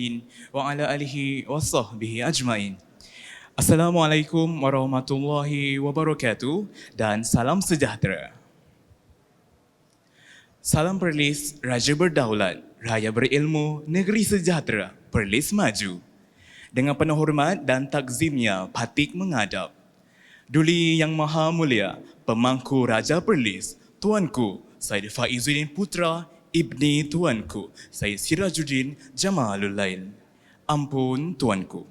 mursalin wa ala alihi wa sahbihi ajmain. Assalamualaikum warahmatullahi wabarakatuh dan salam sejahtera. Salam Perlis, Raja Berdaulat, Raya Berilmu, Negeri Sejahtera, Perlis Maju. Dengan penuh hormat dan takzimnya, Patik menghadap. Duli Yang Maha Mulia, Pemangku Raja Perlis, Tuanku Said Faizuddin Putra, Ibni Tuanku Said Sirajuddin Jamalul Lail. Ampun Tuanku.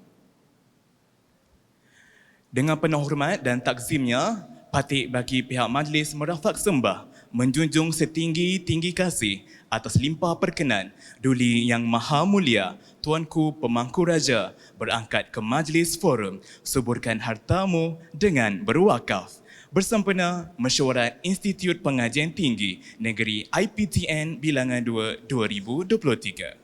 Dengan penuh hormat dan takzimnya, Patik bagi pihak majlis merafak sembah menjunjung setinggi-tinggi kasih atas limpah perkenan Duli Yang Maha Mulia Tuanku Pemangku Raja berangkat ke majlis forum suburkan hartamu dengan berwakaf bersempena Mesyuarat Institut Pengajian Tinggi Negeri IPTN Bilangan 2 2023.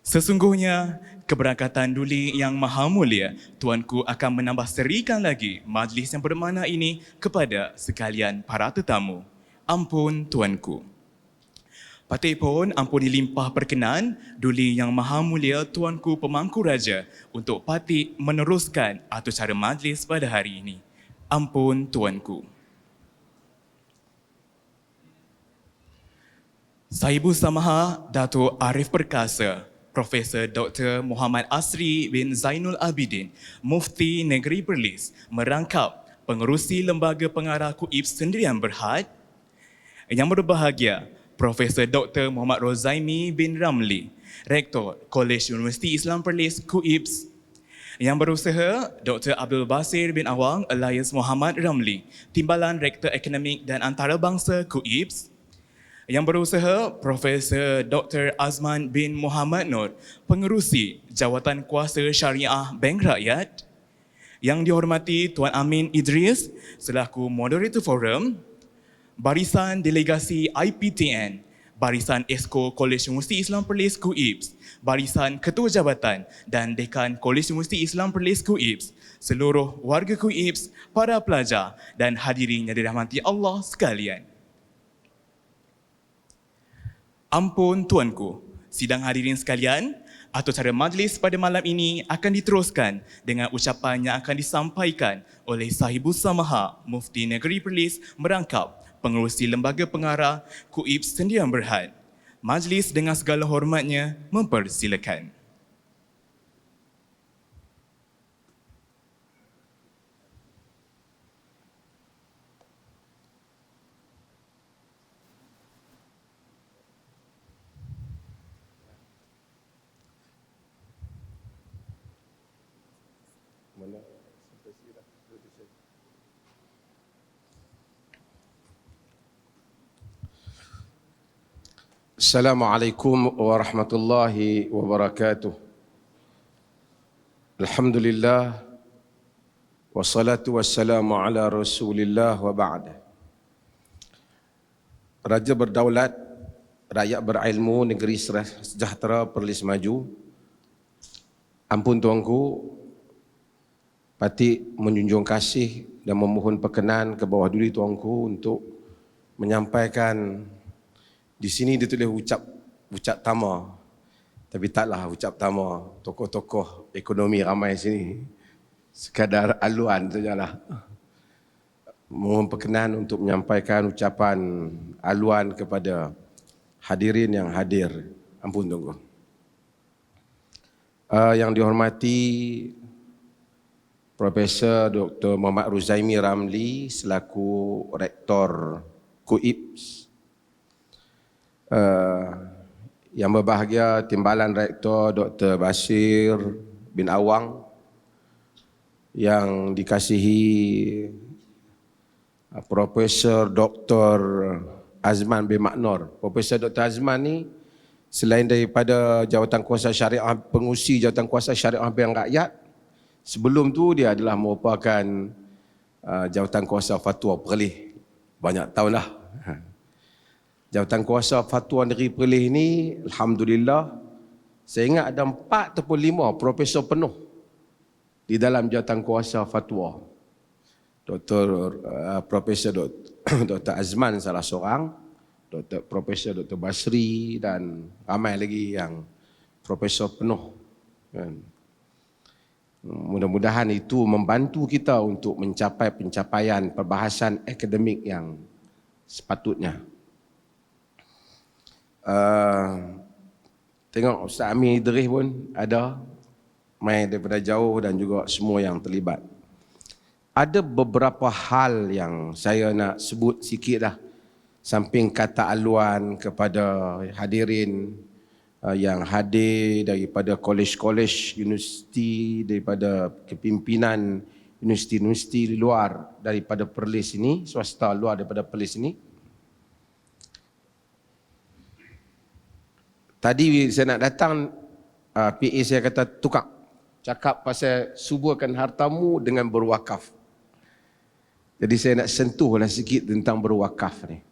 Sesungguhnya, keberangkatan Duli Yang Maha Mulia, Tuanku akan menambah serikan lagi majlis yang bermakna ini kepada sekalian para tetamu. Ampun Tuanku. Patik pun ampuni limpah perkenan Duli Yang Maha Mulia Tuanku Pemangku Raja untuk Patik meneruskan atur cara majlis pada hari ini. Ampun Tuanku. Sahibu Samaha Datuk Arif Perkasa, Profesor Dr. Muhammad Asri bin Zainul Abidin, Mufti Negeri Perlis, merangkap pengerusi Lembaga Pengarah KUIPS Sendirian Berhad. Yang berbahagia, Profesor Dr. Muhammad Rozaimi bin Ramli, Rektor Kolej Universiti Islam Perlis KUIPS. Yang berusaha, Dr. Abdul Basir bin Awang Elias Muhammad Ramli, Timbalan Rektor Akademik dan Antarabangsa KUIPS. Yang berusaha, Profesor Dr. Azman bin Muhammad Nur, Pengerusi Jawatan Kuasa Syariah Bank Rakyat. Yang dihormati Tuan Amin Idris selaku Moderator Forum, Barisan Delegasi IPTN, Barisan Esko Kolej Universiti Islam Perlis KUIPS, Barisan Ketua Jabatan dan Dekan Kolej Universiti Islam Perlis KUIPS, seluruh warga KUIPS, para pelajar dan hadirin yang dirahmati Allah sekalian. Ampun Tuanku, sidang hadirin sekalian, atur cara majlis pada malam ini akan diteruskan dengan ucapan yang akan disampaikan oleh Sahibu Samaha Mufti Negeri Perlis merangkap pengerusi Lembaga Pengarah KUIPS Sendirian Berhad. Majlis dengan segala hormatnya mempersilakan. Assalamualaikum warahmatullahi wabarakatuh. Alhamdulillah wassalatu wassalamu ala Rasulillah wa ba'd. Raja berdaulat, rakyat berilmu, negeri sejahtera, Perlis Maju. Ampun Tuanku, Patik menjunjung kasih dan memohon perkenan ke bawah duli Tuanku untuk menyampaikan. Di sini dia tulis ucap tama. Tapi taklah ucap tama. Tokoh-tokoh ekonomi ramai sini. Sekadar aluan sajalah. Mohon perkenan untuk menyampaikan ucapan aluan kepada hadirin yang hadir. Ampun Tuanku. Yang dihormati Profesor Dr. Muhammad Rozaimi Ramli selaku Rektor KUIPS. Yang berbahagia Timbalan Rektor Dr. Basir bin Awang, yang dikasihi Profesor Dr. Azman bin Maknor. Profesor Dr. Azman ni selain daripada Jawatan Kuasa Syariah, pengurusi Jawatan Kuasa Syariah Bank Rakyat, sebelum tu dia adalah merupakan Jawatan Kuasa Fatwa Perlis. Banyak tahun lah. Jawatan Kuasa Fatwa Negeri Perlis ni, alhamdulillah, saya ingat ada 4 ataupun 5 profesor penuh di dalam Jawatan Kuasa Fatwa. Profesor Dr. Azman salah seorang, Profesor Dr. Basri dan ramai lagi yang profesor penuh. Kan? Mudah-mudahan itu membantu kita untuk mencapai pencapaian perbahasan akademik yang sepatutnya. Tengok Ustaz Amir Idris pun ada, main daripada jauh, dan juga semua yang terlibat. Ada beberapa hal yang saya nak sebut sikit lah, samping kata aluan kepada hadirin yang hadir daripada kolej-kolej, universiti, daripada kepimpinan universiti-universiti luar daripada Perlis ini, swasta luar daripada Perlis ini. Tadi saya nak datang, PA saya kata tukar, cakap pasal suburkan hartamu dengan berwakaf. Jadi saya nak sentuhlah sikit tentang berwakaf ni.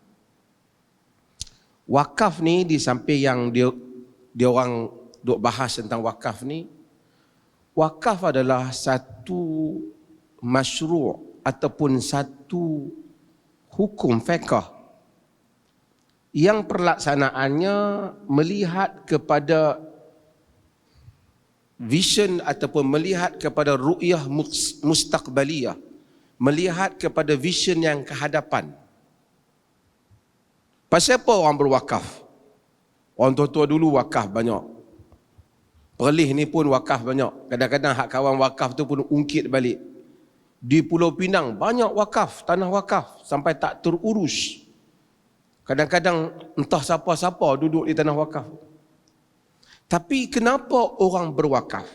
Wakaf ni di samping yang dia orang duk bahas tentang wakaf ni, wakaf adalah satu masyru' ataupun satu hukum fiqh yang perlaksanaannya melihat kepada vision ataupun melihat kepada ru'yah mustaqbaliyah, melihat kepada vision yang kehadapan. Pasal apa orang berwakaf? Orang tua-tua dulu wakaf banyak. Perlis ni pun wakaf banyak. Kadang-kadang hak kawan wakaf tu pun ungkit balik. Di Pulau Pinang banyak wakaf, tanah wakaf sampai tak terurus. Kadang-kadang entah siapa-siapa duduk di tanah wakaf. Tapi kenapa orang berwakaf?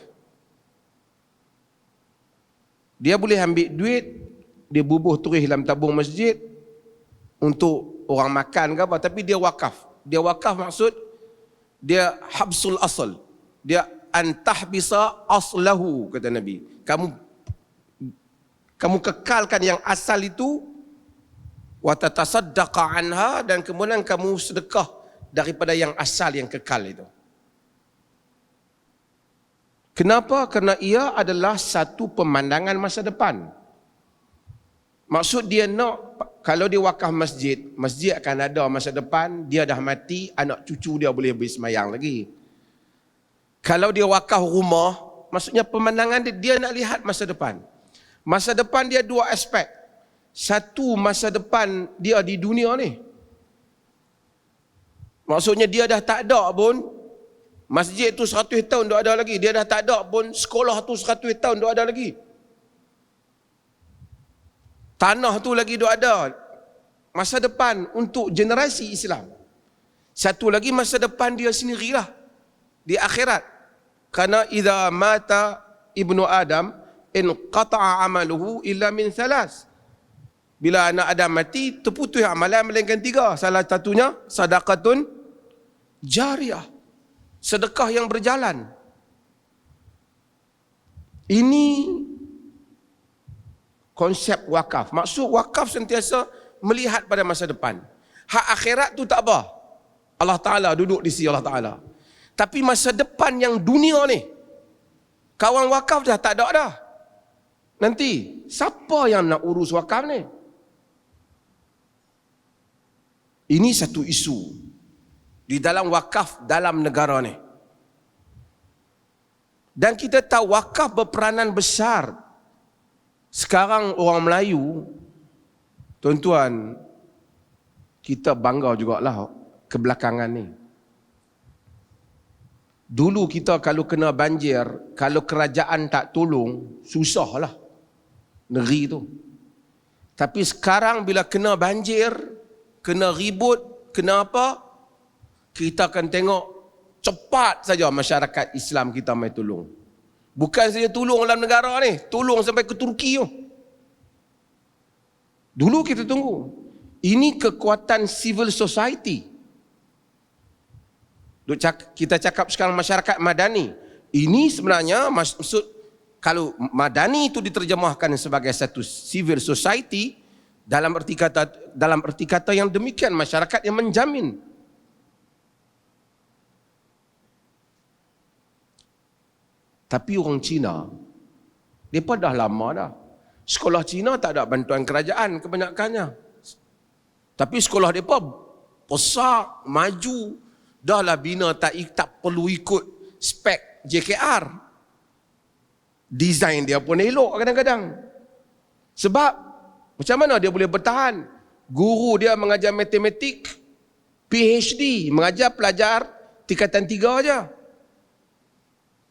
Dia boleh ambil duit, dia bubuh turis dalam tabung masjid untuk orang makan ke apa, tapi dia wakaf. Dia wakaf maksud dia habsul asal. Dia antahbisa aslahu, kata Nabi. Kamu kekalkan yang asal itu, wa tatasaddaqa anha, dan kemudian kamu sedekah daripada yang asal yang kekal itu. Kenapa? Kerana ia adalah satu pemandangan masa depan. Maksud dia nak, kalau dia wakaf masjid, masjid akan ada masa depan, dia dah mati, anak cucu dia boleh bersemayang lagi. Kalau dia wakaf rumah, maksudnya pemandangan dia nak lihat masa depan. Masa depan dia dua aspek. Satu, masa depan dia di dunia ni. Maksudnya dia dah tak ada pun, masjid tu 100 tahun dah ada lagi. Dia dah tak ada pun, sekolah tu 100 tahun dah ada lagi. Tanah tu lagi dah ada. Masa depan untuk generasi Islam. Satu lagi masa depan dia sendirilah di akhirat. Kerana idza mata ibnu Adam in qata'a amaluhu illa min thalas. Bila anak Adam mati, terputus amalan melainkan 3. Salah satunya sadaqatun jariyah. Sedekah yang berjalan. Ini konsep wakaf. Maksud wakaf sentiasa melihat pada masa depan. Hak akhirat tu tak apa. Allah Ta'ala duduk di sisi Allah Ta'ala. Tapi masa depan yang dunia ni, kawan wakaf dah tak ada dah. Nanti, siapa yang nak urus wakaf ni? Ini satu isu di dalam wakaf dalam negara ni. Dan kita tahu wakaf berperanan besar. Sekarang orang Melayu, tuan-tuan, kita bangga jugalah kebelakangan ni. Dulu kita kalau kena banjir, kalau kerajaan tak tolong, susahlah negeri tu. Tapi sekarang bila kena banjir, kena ribut, kena apa, kita akan tengok cepat saja masyarakat Islam kita mai tolong. Bukan saja tolong dalam negara ni, tolong sampai ke Turki tu. Dulu kita tunggu. Ini kekuatan civil society. Kita cakap sekarang masyarakat madani. Ini sebenarnya maksud, kalau madani itu diterjemahkan sebagai satu civil society, dalam erti kata yang demikian, masyarakat yang menjamin. Tapi orang Cina, mereka dah lama dah. Sekolah Cina tak ada bantuan kerajaan kebanyakannya. Tapi sekolah mereka besar, maju. Dahlah bina tak perlu ikut spek JKR. Design dia pun elok kadang-kadang. Sebab macam mana dia boleh bertahan? Guru dia mengajar matematik, PhD, mengajar pelajar tingkatan 3 aja.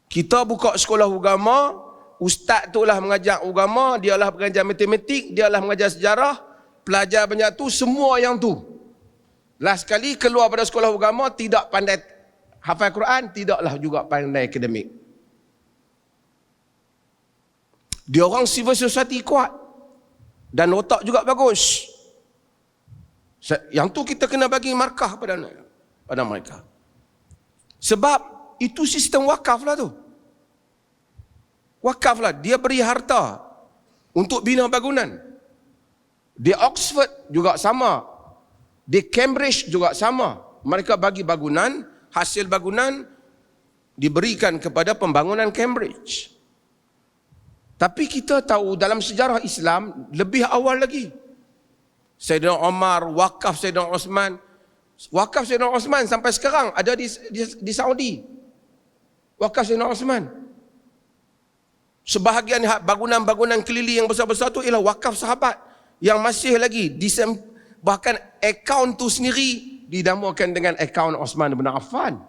Kita buka sekolah agama, ustaz tu lah mengajar agama, dia lah mengajar matematik, dia lah mengajar sejarah, pelajar banyak tu, semua yang tu. Last sekali keluar pada sekolah agama, tidak pandai hafal Quran, tidaklah juga pandai akademik. Dia orang civil society kuat dan otak juga bagus. Yang tu kita kena bagi markah pada mereka. Sebab itu sistem wakaf lah tu. Wakaf lah, dia beri harta untuk bina bangunan. Di Oxford juga sama. Di Cambridge juga sama. Mereka bagi bangunan, hasil bangunan diberikan kepada pembangunan Cambridge. Tapi kita tahu dalam sejarah Islam lebih awal lagi. Sayyidina Omar, wakaf Sayyidina Osman. Wakaf Sayyidina Osman sampai sekarang ada di Saudi. Wakaf Sayyidina Osman. Sebahagian bangunan-bangunan keliling yang besar-besar tu ialah wakaf sahabat yang masih lagi bahkan akaun tu sendiri dinamakan dengan akaun Osman bin Affan.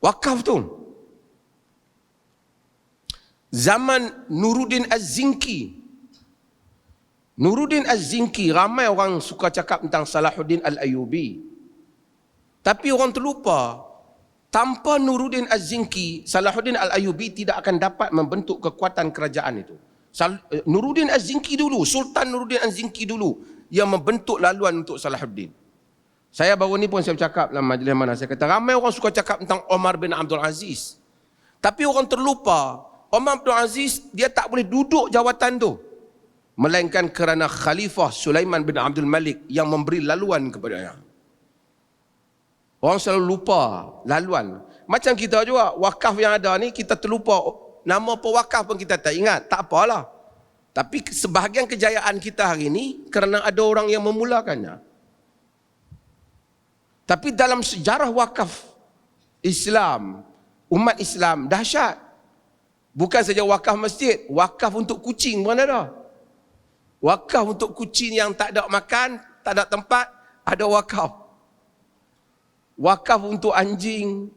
Wakaf tu zaman Nuruddin Az-Zinki. Nuruddin Az-Zinki, ramai orang suka cakap tentang Salahuddin Al-Ayyubi. Tapi orang terlupa, tanpa Nuruddin Az-Zinki, Salahuddin Al-Ayyubi tidak akan dapat membentuk kekuatan kerajaan itu. Nuruddin Az-Zinki dulu, Sultan Nuruddin Az-Zinki dulu yang membentuk laluan untuk Salahuddin. Saya baru ni pun saya bercakap dalam majlis mana, saya kata ramai orang suka cakap tentang Omar bin Abdul Aziz. Tapi orang terlupa, Omar bin Abdul Aziz dia tak boleh duduk jawatan tu. Melainkan kerana Khalifah Sulaiman bin Abdul Malik yang memberi laluan kepadanya. Orang selalu lupa laluan. Macam kita juga, wakaf yang ada ni kita terlupa. Nama pewakaf pun kita tak ingat, tak apalah. Tapi sebahagian kejayaan kita hari ni kerana ada orang yang memulakannya. Tapi dalam sejarah wakaf Islam, umat Islam dahsyat. Bukan saja wakaf masjid, wakaf untuk kucing pun ada. Wakaf untuk kucing yang tak ada makan, tak ada tempat, ada wakaf. Wakaf untuk anjing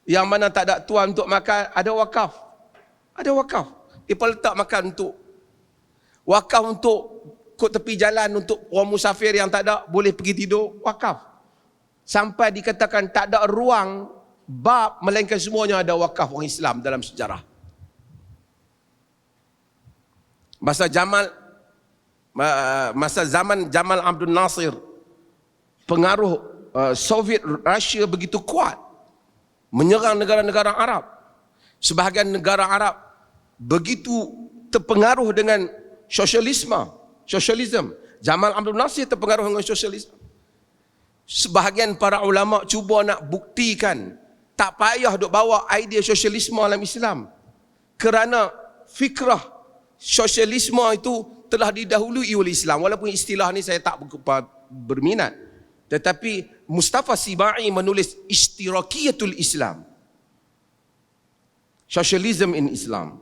yang mana tak ada tuan untuk makan, ada wakaf. Ada wakaf. Dia letak makan untuk. Wakaf untuk kot tepi jalan untuk orang musafir yang tak ada boleh pergi tidur, wakaf. Sampai dikatakan tak ada ruang bab melainkan semuanya ada wakaf orang Islam dalam sejarah. Masa zaman Jamal Abdul Nasir, pengaruh Soviet Rusia begitu kuat menyerang negara-negara Arab. Sebahagian negara Arab begitu terpengaruh dengan sosialisme. Jamal Abdul Nasir terpengaruh dengan sosialisme. Sebahagian para ulama cuba nak buktikan tak payah duk bawa idea sosialisme dalam Islam. Kerana fikrah sosialisme itu telah didahului oleh Islam. Walaupun istilah ni saya tak berminat. Tetapi Mustafa Sibai menulis Ishtirakiyatul Islam. Socialism in Islam.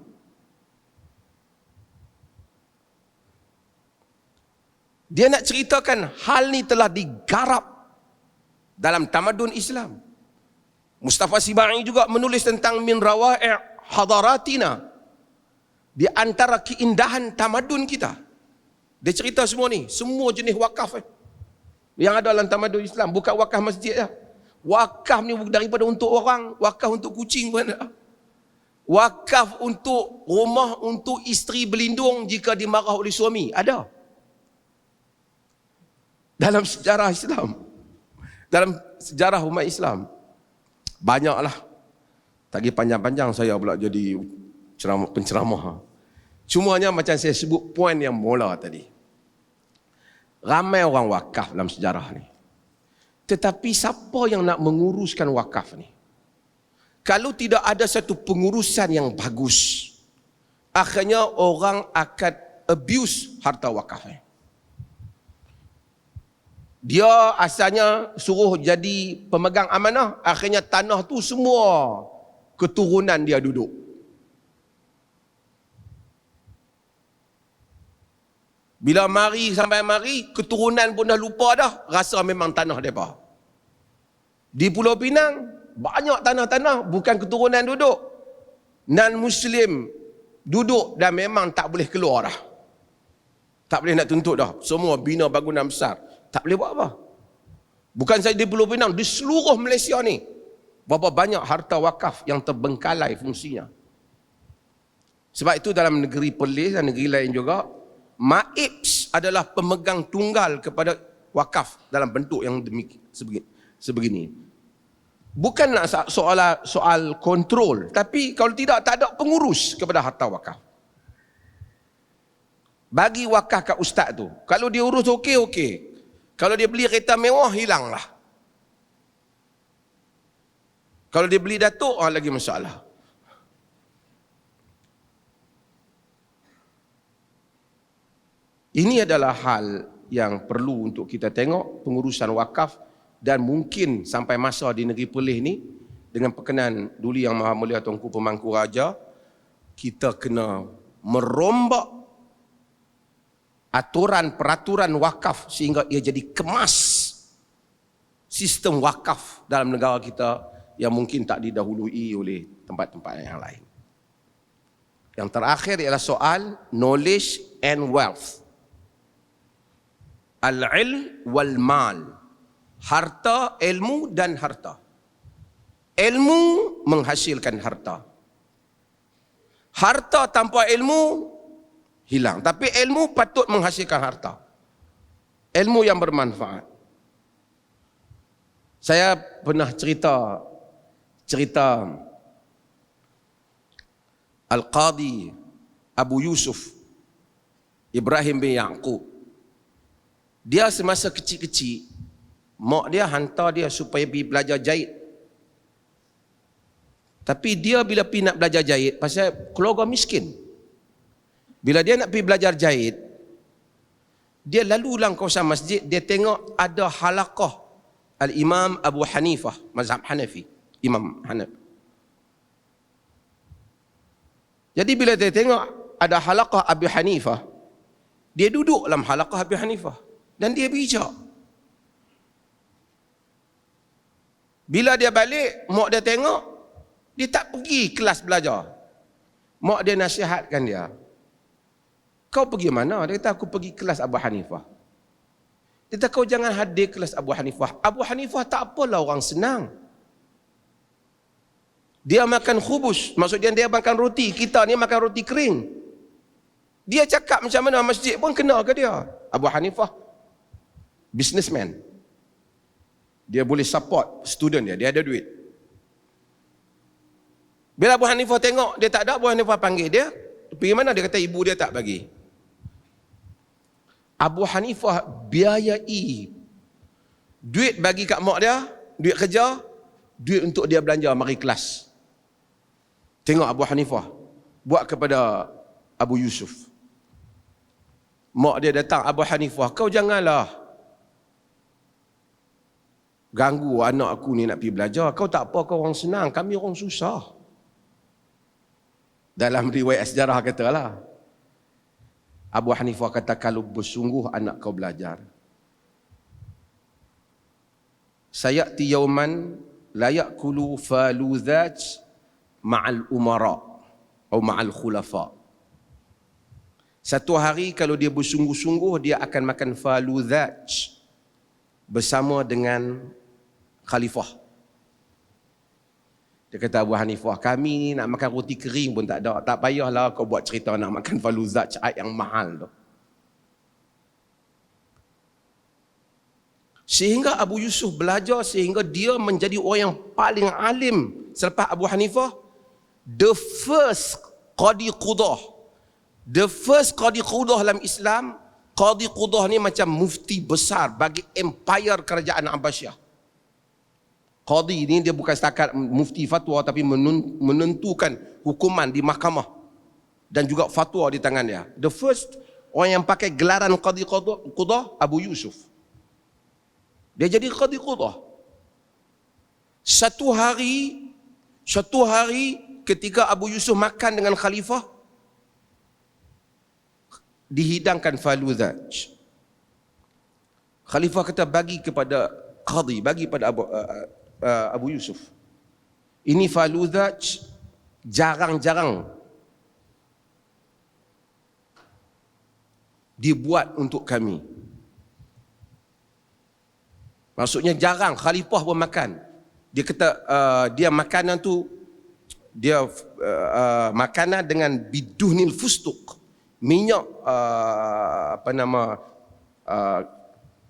Dia nak ceritakan hal ni telah digarap dalam tamadun Islam. Mustafa Sibai juga menulis tentang min rawa'i' hadaratina, di antara keindahan tamadun kita. Dia cerita semua ni, semua jenis wakaf yang ada dalam tamadun Islam, bukan wakaf masjid lah. Wakaf ni daripada untuk orang, wakaf untuk kucing pun ada. Wakaf untuk rumah, untuk isteri berlindung jika dimarah oleh suami, ada. Dalam sejarah Islam. Dalam sejarah umat Islam. Banyaklah. Tak panjang-panjang saya pula jadi penceramah. Cumanya macam saya sebut poin yang mula tadi. Ramai orang wakaf dalam sejarah ni. Tetapi siapa yang nak menguruskan wakaf ni? Kalau tidak ada satu pengurusan yang bagus, akhirnya orang akan abuse harta wakaf ni. Dia asalnya suruh jadi pemegang amanah, akhirnya tanah tu semua keturunan dia duduk. Bila sampai mari, keturunan pun dah lupa dah, rasa memang tanah mereka. Di Pulau Pinang, banyak tanah-tanah bukan keturunan duduk. Non-Muslim duduk dan memang tak boleh keluar dah. Tak boleh nak tuntut dah. Semua bina bangunan besar. Tak boleh buat apa. Bukan saja di Pulau Pinang, di seluruh Malaysia ni. Berapa banyak harta wakaf yang terbengkalai fungsinya. Sebab itu dalam negeri Perlis dan negeri lain juga, MAIPS adalah pemegang tunggal kepada wakaf dalam bentuk yang sebegini. Bukan nak soal kontrol, tapi kalau tidak, tak ada pengurus kepada harta wakaf. Bagi wakaf kat ustaz tu, kalau dia urus okey. Kalau dia beli kereta mewah, hilanglah. Kalau dia beli datuk, lagi masalah. Ini adalah hal yang perlu untuk kita tengok pengurusan wakaf, dan mungkin sampai masa di negeri Perlis ni, dengan perkenan Duli Yang Maha Mulia Tuanku Pemangku Raja, kita kena merombak aturan-peraturan wakaf sehingga ia jadi kemas sistem wakaf dalam negara kita yang mungkin tak didahului oleh tempat-tempat yang lain. Yang terakhir ialah soal knowledge and wealth. Al-ilm wal mal. Harta, ilmu dan harta. Ilmu menghasilkan harta. Harta tanpa ilmu hilang. Tapi ilmu patut menghasilkan harta. Ilmu yang bermanfaat. Saya pernah cerita Al-Qadi Abu Yusuf Ibrahim bin Yaqub. Dia semasa kecil-kecil, mak dia hantar dia supaya pergi belajar jahit. Tapi dia bila pergi nak belajar jahit, pasal keluarga miskin, bila dia nak pergi belajar jahit, dia lalu dalam kawasan masjid, dia tengok ada halaqah Al-Imam Abu Hanifah, mazhab Hanafi, Imam Hanafi. Jadi bila dia tengok ada halaqah Abu Hanifah, dia duduk dalam halaqah Abu Hanifah dan dia bijak. Bila dia balik, mak dia tengok, dia tak pergi kelas belajar. Mak dia nasihatkan dia, kau pergi mana? Dia kata, aku pergi kelas Abu Hanifah. Dia kata, kau jangan hadir kelas Abu Hanifah. Abu Hanifah tak apalah orang senang. Dia makan khubus, maksudnya dia makan roti. Kita ni makan roti kering. Dia cakap macam mana masjid pun kena ke dia. Abu Hanifah businessman. Dia boleh support student dia ada duit. Bila Abu Hanifah tengok dia tak ada, Abu Hanifah panggil dia, pergi mana? Dia kata ibu dia tak bagi. Abu Hanifah biayai duit bagi kat mak dia, duit kerja, duit untuk dia belanja mari kelas. Tengok Abu Hanifah buat kepada Abu Yusuf. Mak dia datang, Abu Hanifah, kau janganlah ganggu anak aku ni nak pergi belajar. Kau tak apa, kau orang senang, kami orang susah. Dalam riwayat sejarah katalah, Abu Hanifah kata, kalau bersungguh anak kau belajar, sayati yauman la yakulu faludhaj ma'al umara atau ma'al khulafa. Satu hari kalau dia bersungguh-sungguh, dia akan makan faludhaj bersama dengan khalifah. Dia kata, Abu Hanifah, kami ni nak makan roti kering pun tak ada. Tak payahlah kau buat cerita nak makan faludhaj yang mahal tu. Sehingga Abu Yusuf belajar sehingga dia menjadi orang yang paling alim selepas Abu Hanifah. The first Qadi Qudah. The first Qadi Qudah dalam Islam. Qadi Qudah ni macam mufti besar bagi empire kerajaan Abbasiyah. Qadi ni dia bukan setakat mufti fatwa, tapi menentukan hukuman di mahkamah dan juga fatwa di tangan dia. The first orang yang pakai gelaran Qadi Qudah, Abu Yusuf. Dia jadi qadhi qudah. Satu hari ketika Abu Yusuf makan dengan khalifah, dihidangkan faludhaj. Khalifah kata bagi kepada qadhi, bagi pada Abu Yusuf. Ini faludhaj jarang-jarang dibuat untuk kami. Maksudnya jarang khalifah pun makan. Dia kata dia makanan tu dia makanan dengan biduhnil fustuk, minyak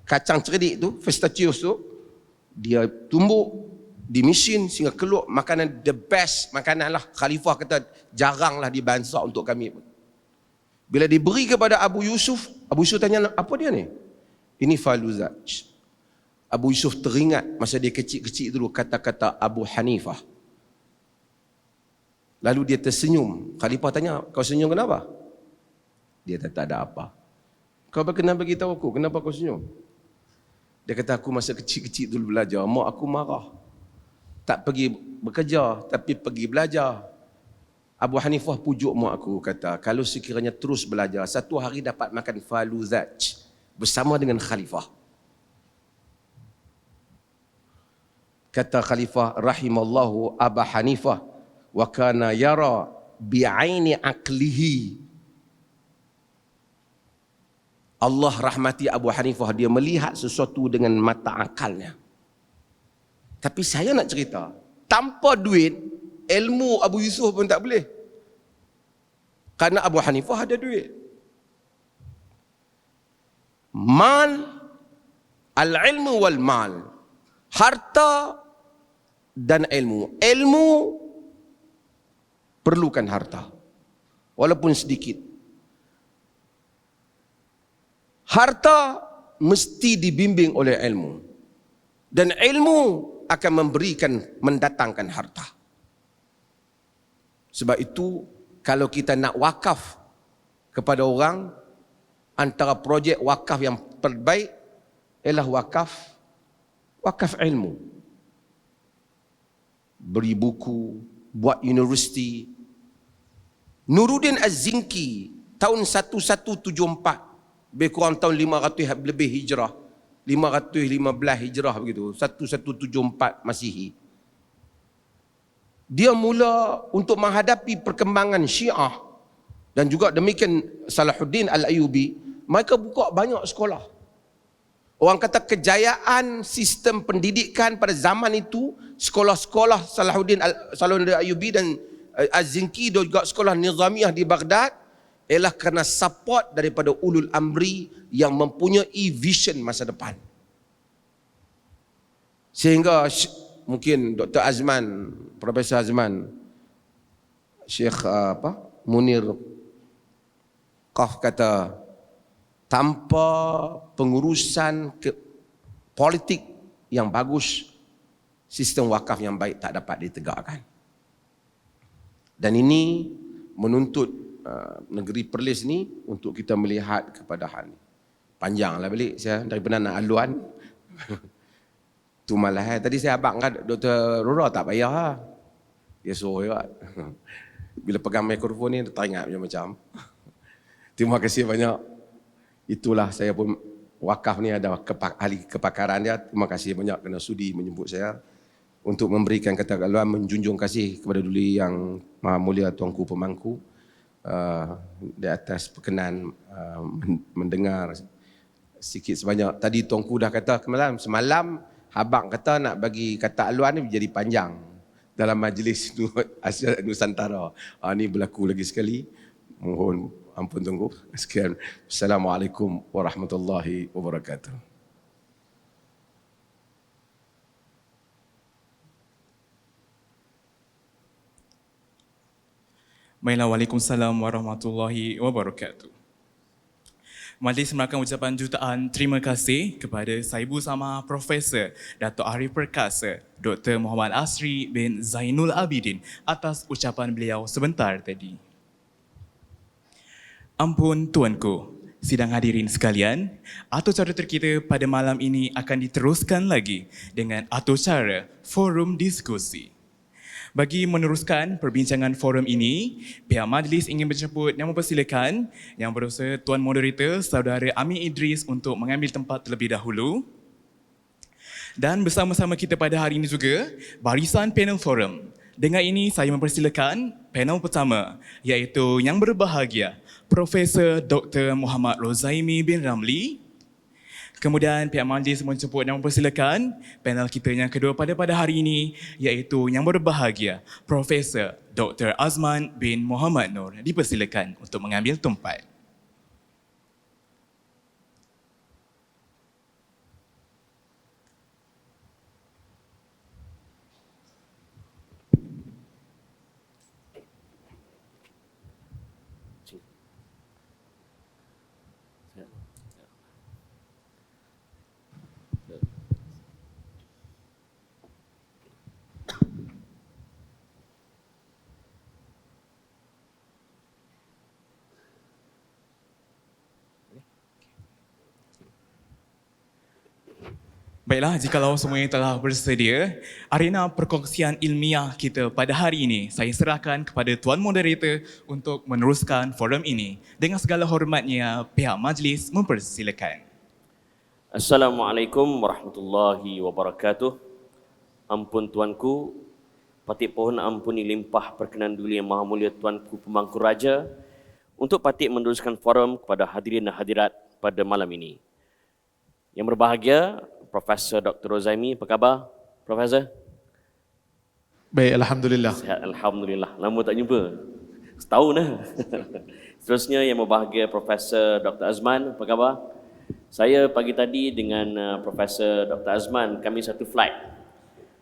kacang cerdik tu, pistachios tu, dia tumbuk di mesin sehingga keluar makanan the best makanan lah. Khalifah kata jaranglah dibansak untuk kami. Bila diberi kepada Abu Yusuf tanya, apa dia ni? Ini faluzaj. Abu Yusuf teringat masa dia kecil-kecil dulu kata-kata Abu Hanifah. Lalu dia tersenyum. Khalifah tanya, kau senyum kenapa? Dia kata, tak ada apa. Kau kenapa beritahu aku? Kenapa kau senyum? Dia kata, aku masa kecil-kecil dulu belajar. Mak aku marah. Tak pergi bekerja, tapi pergi belajar. Abu Hanifah pujuk mak aku, kata, kalau sekiranya terus belajar, satu hari dapat makan faluzaj bersama dengan khalifah. Kata khalifah, rahimallahu Aba Hanifah wa kana yara bi'aini aqlihi. Allah rahmati Abu Hanifah, dia melihat sesuatu dengan mata akalnya. Tapi saya nak cerita, tanpa duit, ilmu Abu Yusuf pun tak boleh. Karena Abu Hanifah ada duit. Mal, al-ilmu wal mal. Harta dan ilmu. Ilmu perlukan harta, walaupun sedikit. Harta mesti dibimbing oleh ilmu. Dan ilmu akan mendatangkan harta. Sebab itu, kalau kita nak wakaf kepada orang, antara projek wakaf yang terbaik ialah wakaf ilmu. Beri buku, buat universiti. Nuruddin Az-Zinki tahun 1174, lebih kurang tahun 500 lebih hijrah, 515 hijrah begitu, 1174 Masihi. Dia mula untuk menghadapi perkembangan Syiah dan juga demikian Salahuddin Al-Ayyubi, mereka buka banyak sekolah. Orang kata kejayaan sistem pendidikan pada zaman itu, sekolah-sekolah Salahuddin Al-Ayyubi dan Az-Zinki dan juga sekolah Nizamiyah di Baghdad ialah kerana support daripada ulul amri yang mempunyai vision masa depan. Sehingga mungkin Dr. Azman, Profesor Azman, Syekh Munir Qaf kata, tanpa pengurusan politik yang bagus, sistem wakaf yang baik tak dapat ditegakkan. Dan ini menuntut negeri Perlis ni untuk kita melihat kepada hal ni. Panjanglah balik saya daripada nak aluan. Tu malah tadi saya abang kan Dr. Rora tak payah lah. Dia suruh juga. Bila pegang mikrofon ni teringat macam-macam. Terima kasih banyak. Itulah saya pun wakaf ni ada ahli kepakaran dia. Terima kasih banyak kerana sudi menyebut saya untuk memberikan kata aluan, menjunjung kasih kepada Duli Yang Maha Mulia Tuanku Pemangku di atas perkenan mendengar sikit sebanyak. Tadi Tuanku dah kata semalam abang kata nak bagi kata aluan ni jadi panjang dalam majlis Asia Nusantara. Ini berlaku lagi sekali. Mohon ampun tunggu. Sekian. Assalamualaikum warahmatullahi wabarakatuh. Baiklah, Waalaikumsalam warahmatullahi wabarakatuh. Majlis merakamkan ucapan jutaan terima kasih kepada Saibu Sama Profesor Dato' Arif Perkasa, Dr. Muhammad Asri bin Zainul Abidin atas ucapan beliau sebentar tadi. Ampun tuanku, Sidang hadirin sekalian, atur cara kita pada malam ini akan diteruskan lagi dengan atur cara forum diskusi. Bagi meneruskan perbincangan forum ini, pihak majlis ingin menjemput dan mempersilakan Yang Berhormat Tuan Moderator Saudara Amin Idris untuk mengambil tempat terlebih dahulu. Dan bersama-sama kita pada hari ini juga, barisan panel forum. Dengan ini saya mempersilakan panel pertama iaitu Yang Berbahagia Profesor Dr. Muhammad Rozaimi bin Ramli. Kemudian pihak majlis menjemput dan mempersilakan panel kita yang kedua pada hari ini iaitu Yang Berbahagia Profesor Dr. Azman bin Muhammad Nur. Dipersilakan untuk mengambil tempat. Baiklah, jikalau semuanya telah bersedia, arena perkongsian ilmiah kita pada hari ini saya serahkan kepada Tuan Moderator untuk meneruskan forum ini. Dengan segala hormatnya, pihak majlis mempersilakan. Assalamualaikum warahmatullahi wabarakatuh. Ampun tuanku, patik pohon ampuni limpah perkenan dulu yang maha mulia tuanku pemangku raja untuk patik meneruskan forum kepada hadirin dan hadirat pada malam ini. Yang berbahagia, Profesor Dr. Rozaimi, apa khabar, Profesor? Baik, Alhamdulillah. Sihat, Alhamdulillah. Lama tak jumpa. Setahun dah. Seterusnya yang berbahagia Profesor Dr. Azman, apa khabar? Saya pagi tadi dengan Profesor Dr. Azman, kami satu flight.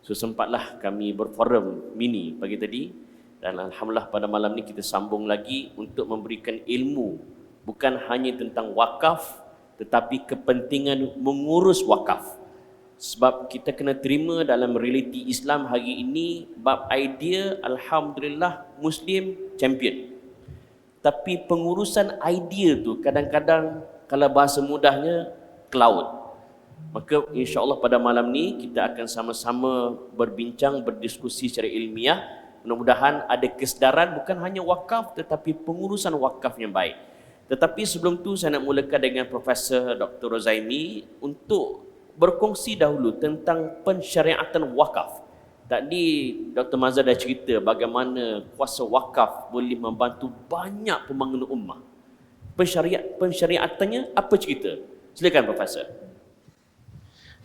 So sempatlah kami berforum mini pagi tadi. Dan Alhamdulillah pada malam ni kita sambung lagi untuk memberikan ilmu. Bukan hanya tentang wakaf, tetapi kepentingan mengurus wakaf. Sebab kita kena terima dalam realiti Islam hari ini, bab idea Alhamdulillah Muslim champion. Tapi pengurusan idea tu kadang-kadang kalau bahasa mudahnya cloud. Maka insya-Allah pada malam ni kita akan sama-sama berbincang, berdiskusi secara ilmiah. Mudah-mudahan ada kesedaran bukan hanya wakaf tetapi pengurusan wakaf yang baik. Tetapi sebelum tu saya nak mulakan dengan Profesor Dr. Rozaimi untuk berkongsi dahulu tentang pensyariatan wakaf. Tadi Dr. Mazhar dah cerita bagaimana kuasa wakaf boleh membantu banyak pembangunan ummah. Pensyariatannya apa cerita? Silakan Profesor.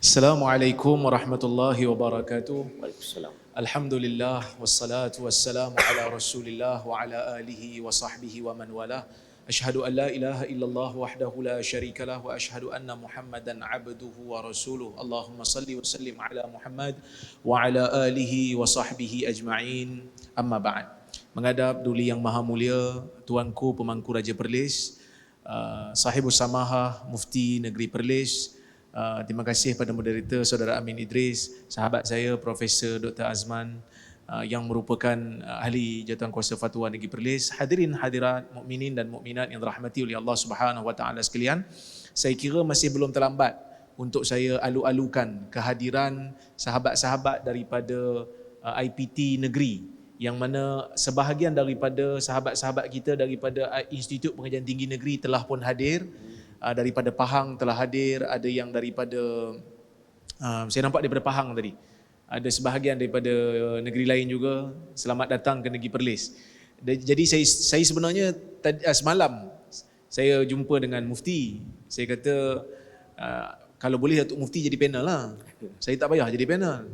Assalamualaikum warahmatullahi wabarakatuh. Waalaikumsalam. Alhamdulillah wassalatu wassalamu ala Rasulillah wa ala alihi wa sahbihi wa man walah. Asyhadu an la ilaha illallah wahdahu la syarika lah wa asyhadu anna Muhammadan abduhu wa rasuluh. Allahumma salli wa sallim ala Muhammad wa ala alihi wa sahbihi ajma'in. Amma ba'd. Menghadap Duli Yang Maha Mulia, Tuanku Pemangku Raja Perlis, Sahibus Samahah Mufti Negeri Perlis, terima kasih pada moderator Saudara Amin Idris, sahabat saya Profesor Dr. Azman, yang merupakan ahli Jawatankuasa Fatwa Negeri Perlis, hadirin hadirat mukminin dan mukminat yang dirahmati oleh Allah Subhanahu wa taala sekalian. Saya kira masih belum terlambat untuk saya alu-alukan kehadiran sahabat-sahabat daripada IPT negeri, yang mana sebahagian daripada sahabat-sahabat kita daripada Institut Pengajian Tinggi Negeri telah pun hadir, daripada Pahang telah hadir, ada yang daripada saya nampak daripada Pahang tadi. Ada sebahagian daripada negeri lain juga. Selamat datang ke Negeri Perlis. Jadi saya sebenarnya semalam saya jumpa dengan Mufti. Saya kata kalau boleh Datuk Mufti jadi panel lah. Saya tak payah jadi panel.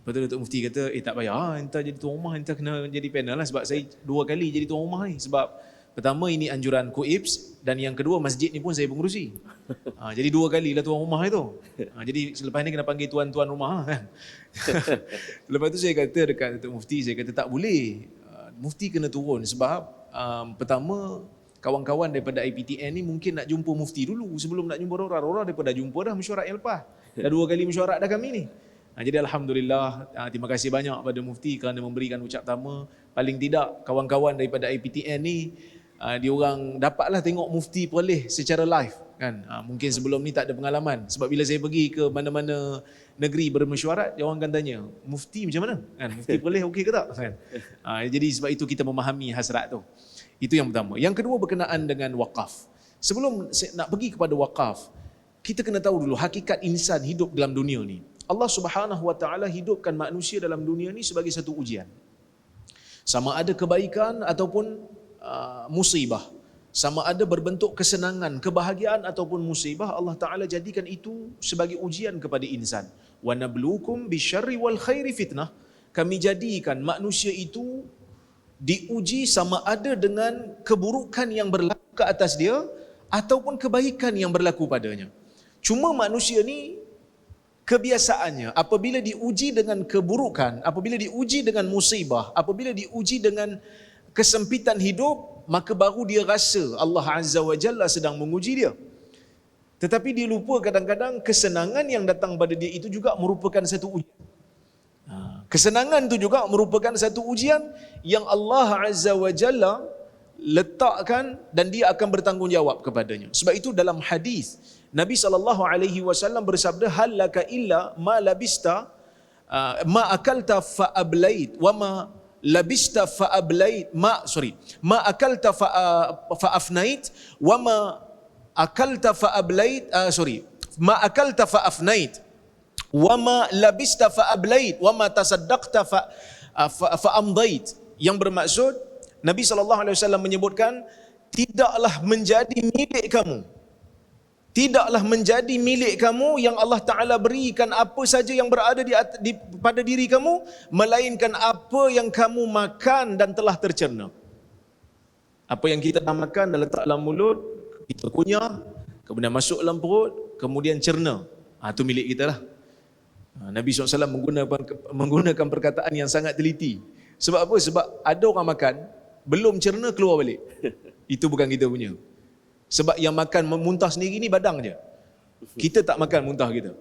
Lepas tu Datuk Mufti kata tak payah, entah jadi tuan rumah, entah kena jadi panel lah. Sebab saya 2 kali jadi tuan rumah ni. Sebab pertama ini anjuran KUIPS dan yang kedua masjid ni pun saya pengurusi. Jadi 2 kali lah tuan rumah itu. Jadi selepas ni kena panggil tuan-tuan rumah kan. Lepas tu saya kata dekat Datuk Mufti, saya kata tak boleh. Mufti kena turun sebab pertama kawan-kawan daripada IPTN ni mungkin nak jumpa Mufti dulu sebelum nak jumpa Rora. Rora daripada jumpa dah mesyuarat yang lepas. Dah 2 kali mesyuarat dah kami ni. Jadi Alhamdulillah, terima kasih banyak pada Mufti kerana memberikan ucap tama. Paling tidak kawan-kawan daripada IPTN ni dia orang dapatlah tengok Mufti Perlis secara live kan. Mungkin sebelum ni tak ada pengalaman, sebab bila saya pergi ke mana-mana negeri bermesyuarat, dia orang akan tanya, Mufti macam mana kan, Mufti Perlis okey ke tak kan. Jadi sebab itu kita memahami hasrat tu. Itu yang pertama. Yang kedua berkenaan dengan wakaf. Sebelum nak pergi kepada wakaf, kita kena tahu dulu hakikat insan hidup dalam dunia ni. Allah Subhanahu Wa Taala hidupkan manusia dalam dunia ni sebagai satu ujian. Sama ada kebaikan ataupun musibah, sama ada berbentuk kesenangan, kebahagiaan ataupun musibah, Allah Taala jadikan itu sebagai ujian kepada insan. Wa nabluukum bisyarri wal khairi fitnah. Kami jadikan manusia itu diuji sama ada dengan keburukan yang berlaku ke atas dia ataupun kebaikan yang berlaku padanya. Cuma manusia ni kebiasaannya apabila diuji dengan keburukan, apabila diuji dengan musibah, apabila diuji dengan kesempitan hidup, maka baru dia rasa Allah Azza wa Jalla sedang menguji dia. Tetapi dia lupa kadang-kadang kesenangan yang datang pada dia itu juga merupakan satu ujian. Kesenangan itu juga merupakan satu ujian yang Allah Azza wa Jalla letakkan dan dia akan bertanggungjawab kepadanya. Sebab itu dalam hadis Nabi SAW bersabda, hal laka illa ma labista ma akalta fa ablait wa ma labista fa ablait ma akalta fa afnait wa ma akalta fa ablait ma akalta fa afnait wama labista fa ablait wama tasaddaqta fa amdait. Yang bermaksud Nabi SAW menyebutkan, tidaklah menjadi milik kamu yang Allah Ta'ala berikan apa saja yang berada pada diri kamu, melainkan apa yang kamu makan dan telah tercerna. Apa yang kita dah makan dah letak dalam mulut, kita kunyah, kemudian masuk dalam perut, kemudian cerna. Itu milik kita lah. Nabi SAW menggunakan perkataan yang sangat teliti. Sebab apa? Sebab ada orang makan, belum cerna keluar balik. Itu bukan kita punya. Sebab yang makan muntah sendiri ni badang je. Kita tak makan muntah kita.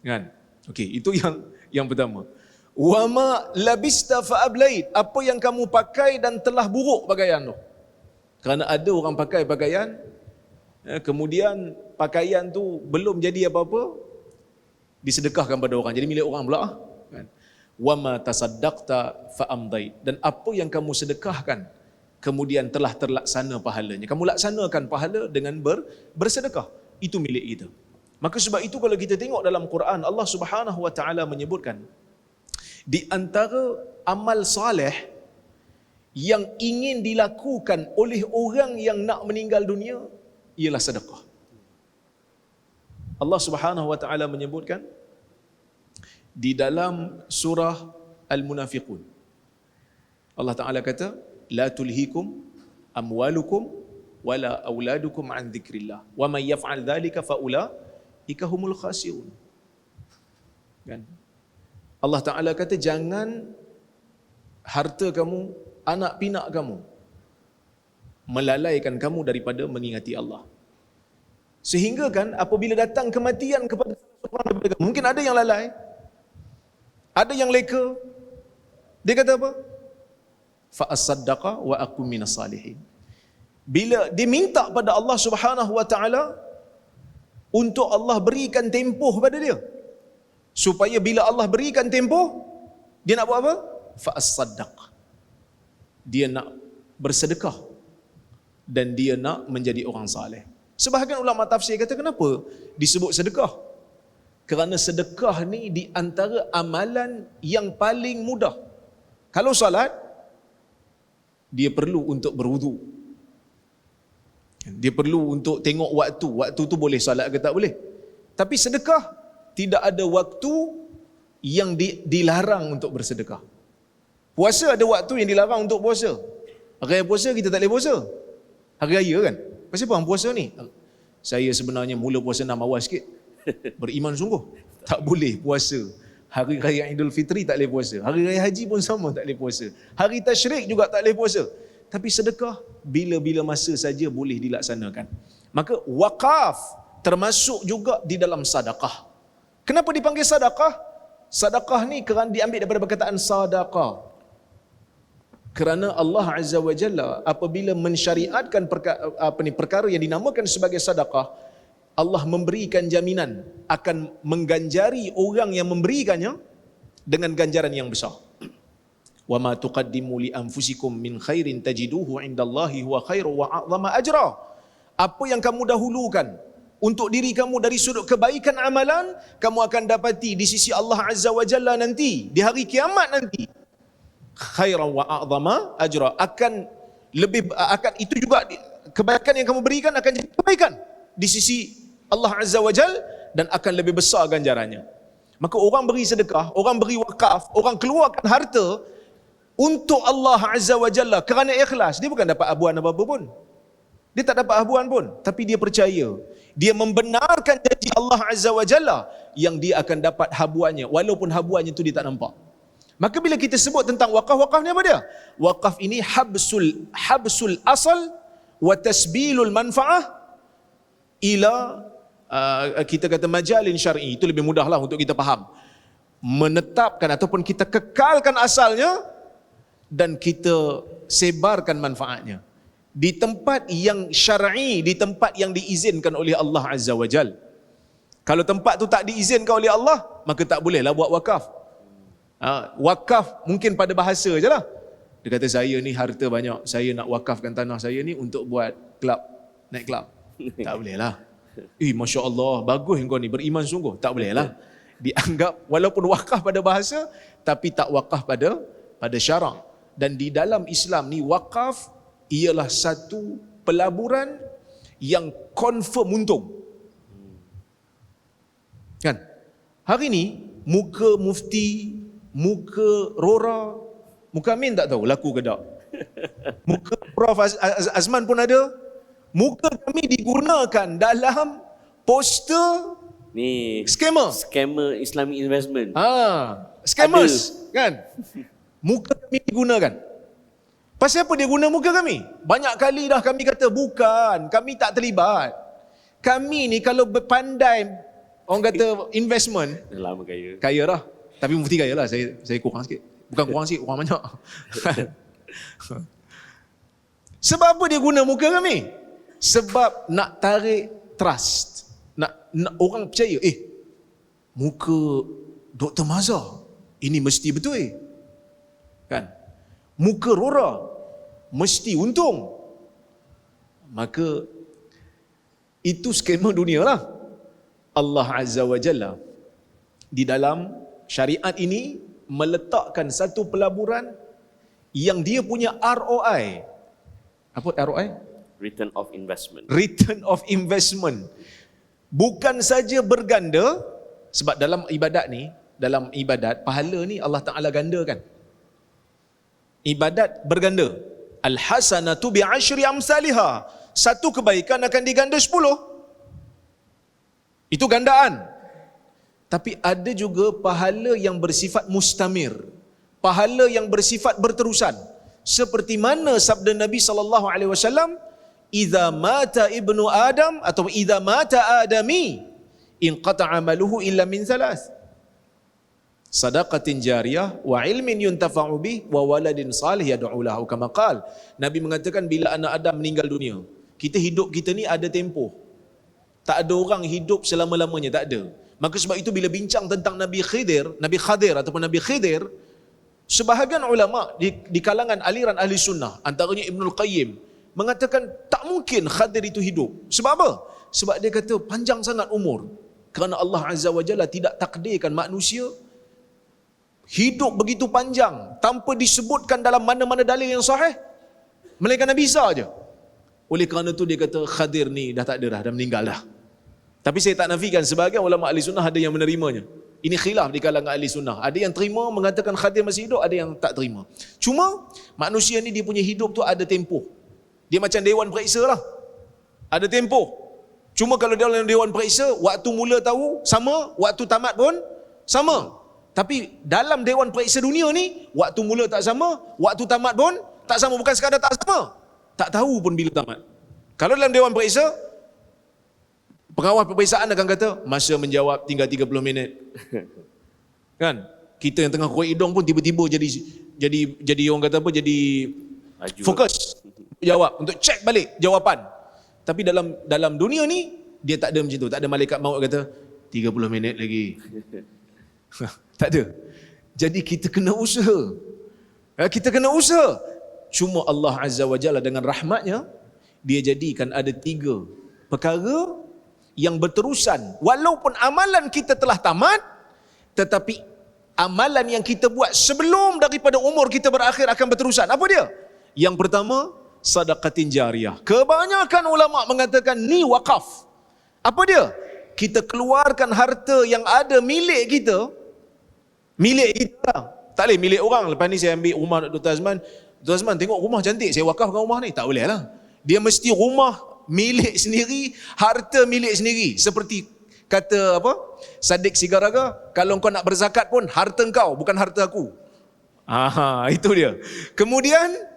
Kan? Okey, itu yang pertama. Wa ma labista fa ablait, apa yang kamu pakai dan telah buruk pakaian tu. Kerana ada orang pakai pakaian, kemudian pakaian tu belum jadi apa-apa, disedekahkan pada orang, jadi milik orang pula kan. Wa ma tasaddaqta fa amdait, dan apa yang kamu sedekahkan kemudian telah terlaksana pahalanya, kamu laksanakan pahala dengan bersedekah, itu milik kita. Maka sebab itu kalau kita tengok dalam Quran, Allah Subhanahu Wa Taala menyebutkan di antara amal soleh yang ingin dilakukan oleh orang yang nak meninggal dunia ialah sedekah. Allah Subhanahu Wa Taala menyebutkan di dalam surah Al-Munafiqun. Allah Taala kata, la tulhikum amwalukum wala auladukum an dzikrillah wa may yaf'al dhalika fa ulaika humul khasirun. Kan? Allah Taala kata, jangan harta kamu, anak pinak kamu melalaikan kamu daripada mengingati Allah. Sehingga kan apabila datang kematian kepada seorang daripada kamu, mungkin ada yang lalai, ada yang leka, dia kata apa? Fa asaddaqa wa akum minas salihin. Bila dia minta pada Allah Subhanahu Wa Taala untuk Allah berikan tempoh pada dia, supaya bila Allah berikan tempoh, dia nak buat apa? Fa asaddaq, dia nak bersedekah dan dia nak menjadi orang saleh. Sebahagian ulama tafsir kata, kenapa disebut sedekah? Kerana sedekah ni di antara amalan yang paling mudah. Kalau salat, dia perlu untuk berwudu. Dia perlu untuk tengok waktu. Waktu tu boleh salat ke tak boleh. Tapi sedekah, tidak ada waktu yang dilarang untuk bersedekah. Puasa ada waktu yang dilarang untuk puasa. Hari puasa kita tak boleh puasa. Hari raya kan? Pasal apa puasa ni? Saya sebenarnya mula puasa 6 awal sikit. Beriman sungguh. Tak boleh puasa. Hari raya Idul Fitri tak boleh puasa. Hari raya haji pun sama, tak boleh puasa. Hari tasyrik juga tak boleh puasa. Tapi sedekah bila-bila masa saja boleh dilaksanakan. Maka wakaf termasuk juga di dalam sedekah. Kenapa dipanggil sedekah? Sedekah ni kerana diambil daripada perkataan sadaqah. Kerana Allah Azza wa Jalla apabila mensyariatkan perkara yang dinamakan sebagai sedekah, Allah memberikan jaminan akan mengganjari orang yang memberikannya dengan ganjaran yang besar. Wa ma tuqaddimu li anfusikum min khairin tajiduhu indallahi huwa khairu wa a'zama ajra. Apa yang kamu dahulukan untuk diri kamu dari sudut kebaikan amalan, kamu akan dapati di sisi Allah Azza wa Jalla nanti, di hari kiamat nanti, khairan wa a'zama ajra, akan itu juga kebaikan yang kamu berikan akan jadi kebaikan di sisi Allah Azza wa Jalla dan akan lebih besar ganjarannya. Maka orang beri sedekah, orang beri wakaf, orang keluarkan harta untuk Allah Azza wa Jalla kerana ikhlas, dia bukan dapat habuan apa-apa pun. Dia tak dapat habuan pun, tapi dia percaya, dia membenarkan janji Allah Azza wa Jalla yang dia akan dapat habuannya walaupun habuannya itu dia tak nampak. Maka bila kita sebut tentang wakaf, wakaf ni apa dia? Wakaf ini habsul asal wa tasbilul manfaah ila kita kata majalin syar'i. Itu lebih mudahlah untuk kita faham. Menetapkan ataupun kita kekalkan asalnya dan kita sebarkan manfaatnya di tempat yang syar'i, di tempat yang diizinkan oleh Allah Azza wa Jal. Kalau tempat tu tak diizinkan oleh Allah, maka tak bolehlah buat wakaf. Wakaf mungkin pada bahasa je lah. Dia kata saya ni harta banyak, saya nak wakafkan tanah saya ni untuk buat kelab, naik kelab. Tak boleh lah. Masya Allah, bagus kau ni, beriman sungguh. Tak boleh lah. Dianggap walaupun wakaf pada bahasa, tapi tak wakaf pada syarak. Dan di dalam Islam ni, wakaf ialah satu pelaburan yang confirm untung. Kan? Hari ni, muka mufti, muka Rora, muka Amin tak tahu laku ke tak. Muka Prof Azman pun ada. Muka kami digunakan dalam poster Ni scammer Islamic investment. Scammers kan. Muka kami digunakan. Pasal apa dia guna muka kami? Banyak kali dah kami kata bukan, kami tak terlibat. Kami ni kalau berpandai, orang kata investment, Dah lama kaya. Kaya lah. Tapi mufti kaya lah, saya kurang sikit. Bukan kurang sikit, kurang banyak. Sebab apa dia guna muka kami? Sebab nak tarik trust. Nak orang percaya, muka Dr. Mazhar ini mesti betul. Kan? Muka Rora mesti untung. Maka itu skema dunia lah. Allah Azza wa Jalla di dalam syariat ini meletakkan satu pelaburan yang dia punya ROI. Apa ROI? Return of investment. Return of investment. Bukan saja berganda, sebab dalam ibadat ni, dalam ibadat, pahala ni Allah Ta'ala gandakan. Ibadat berganda. Al-hasanatu bi'ashri amsalihah. Satu kebaikan akan diganda 10. Itu gandaan. Tapi ada juga pahala yang bersifat mustamir. Pahala yang bersifat berterusan. Seperti mana sabda Nabi SAW, "Idza mata ibnu Adam atau idza mata Adami, inqata 'amaluhu illa min thalath. Sadaqatin jariyah wa ilmin yuntafa'u bih wa waladin salih yad'u lahu," kama qala. Nabi mengatakan bila anak Adam meninggal dunia, kita ni ada tempoh. Tak ada orang hidup selama-lamanya, tak ada. Maka sebab itu bila bincang tentang Nabi Khadir ataupun Nabi Khidir, sebahagian ulama di kalangan aliran ahli sunnah, antaranya Ibnul Qayyim, mengatakan tak mungkin Khadir itu hidup. Sebab apa? Sebab dia kata panjang sangat umur. Kerana Allah Azza wa Jalla tidak takdirkan manusia hidup begitu panjang tanpa disebutkan dalam mana-mana dalil yang sahih, melainkan Nabi Isa aja. Oleh kerana itu dia kata Khadir ni dah tak ada dah meninggal dah. Tapi saya tak nafikan sebahagian ulama ahli sunnah ada yang menerimanya. Ini khilaf di kalangan ahli sunnah. Ada yang terima mengatakan Khadir masih hidup, ada yang tak terima. Cuma manusia ni dia punya hidup tu ada tempoh. Dia macam dewan periksa lah. Ada tempoh. Cuma kalau dalam dewan periksa, waktu mula tahu sama, waktu tamat pun sama. Tapi dalam dewan periksa dunia ni, waktu mula tak sama, waktu tamat pun tak sama. Bukan sekadar tak sama, tak tahu pun bila tamat. Kalau dalam dewan periksa, pengawal peperiksaan akan kata, masa menjawab tinggal 30 minit. Kan? Kita yang tengah kuat hidung pun tiba-tiba jadi orang kata apa, jadi Laju. fokus jawab, untuk check balik jawapan. Tapi dalam dunia ni dia tak ada macam tu. Tak ada malaikat maut kata 30 minit lagi. Tak ada. Jadi kita kena usaha. Kita kena usaha. Cuma Allah Azza wa Jalla dengan rahmatnya, dia jadikan ada 3 perkara yang berterusan. Walaupun amalan kita telah tamat, tetapi amalan yang kita buat sebelum daripada umur kita berakhir akan berterusan. Apa dia? Yang pertama, sadaqatin jariyah. Kebanyakan ulama mengatakan ni wakaf. Apa dia? Kita keluarkan harta yang ada milik kita lah. Tak boleh milik orang. Lepas ni saya ambil rumah Dr. Azman. Dr. Azman tengok rumah cantik, saya wakafkan rumah ni. Tak boleh lah. Dia mesti rumah milik sendiri, harta milik sendiri. Seperti kata apa? Sadiq Sigaraga, kalau kau nak berzakat pun harta kau, bukan harta aku. Itu dia. Kemudian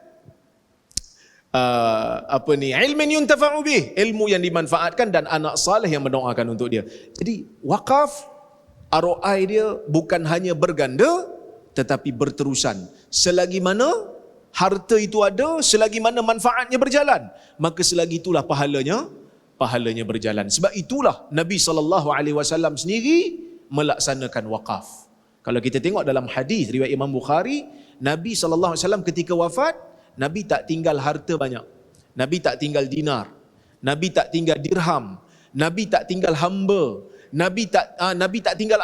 ilmin yuntafa'u bih, ilmu yang dimanfaatkan, dan anak saleh yang mendoakan untuk dia. Jadi wakaf ROI dia bukan hanya berganda tetapi berterusan. Selagi mana harta itu ada, selagi mana manfaatnya berjalan, maka selagi itulah pahalanya berjalan. Sebab itulah Nabi SAW sendiri melaksanakan wakaf. Kalau kita tengok dalam hadis riwayat Imam Bukhari, Nabi SAW ketika wafat, Nabi tak tinggal harta banyak. Nabi tak tinggal dinar. Nabi tak tinggal dirham. Nabi tak tinggal hamba. Nabi tak tinggal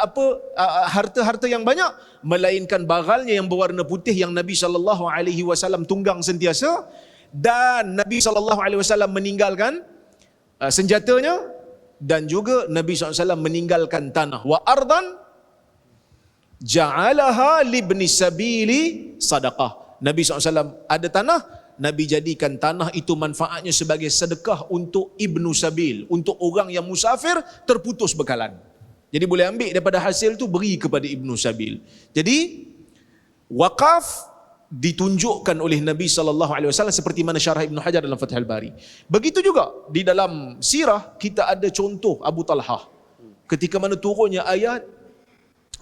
harta-harta yang banyak, melainkan bagalnya yang berwarna putih yang Nabi SAW tunggang sentiasa, dan Nabi SAW meninggalkan senjatanya, dan juga Nabi SAW meninggalkan tanah. Wa ardan ja'alaha libni sabili sadaqah. Nabi SAW ada tanah, Nabi jadikan tanah itu manfaatnya sebagai sedekah untuk ibnu sabil, untuk orang yang musafir terputus bekalan. Jadi boleh ambil daripada hasil tu beri kepada ibnu sabil. Jadi wakaf ditunjukkan oleh Nabi SAW seperti mana syarah Ibn Hajar dalam Fathul Bari. Begitu juga di dalam sirah kita ada contoh Abu Talhah. Ketika mana turunnya ayat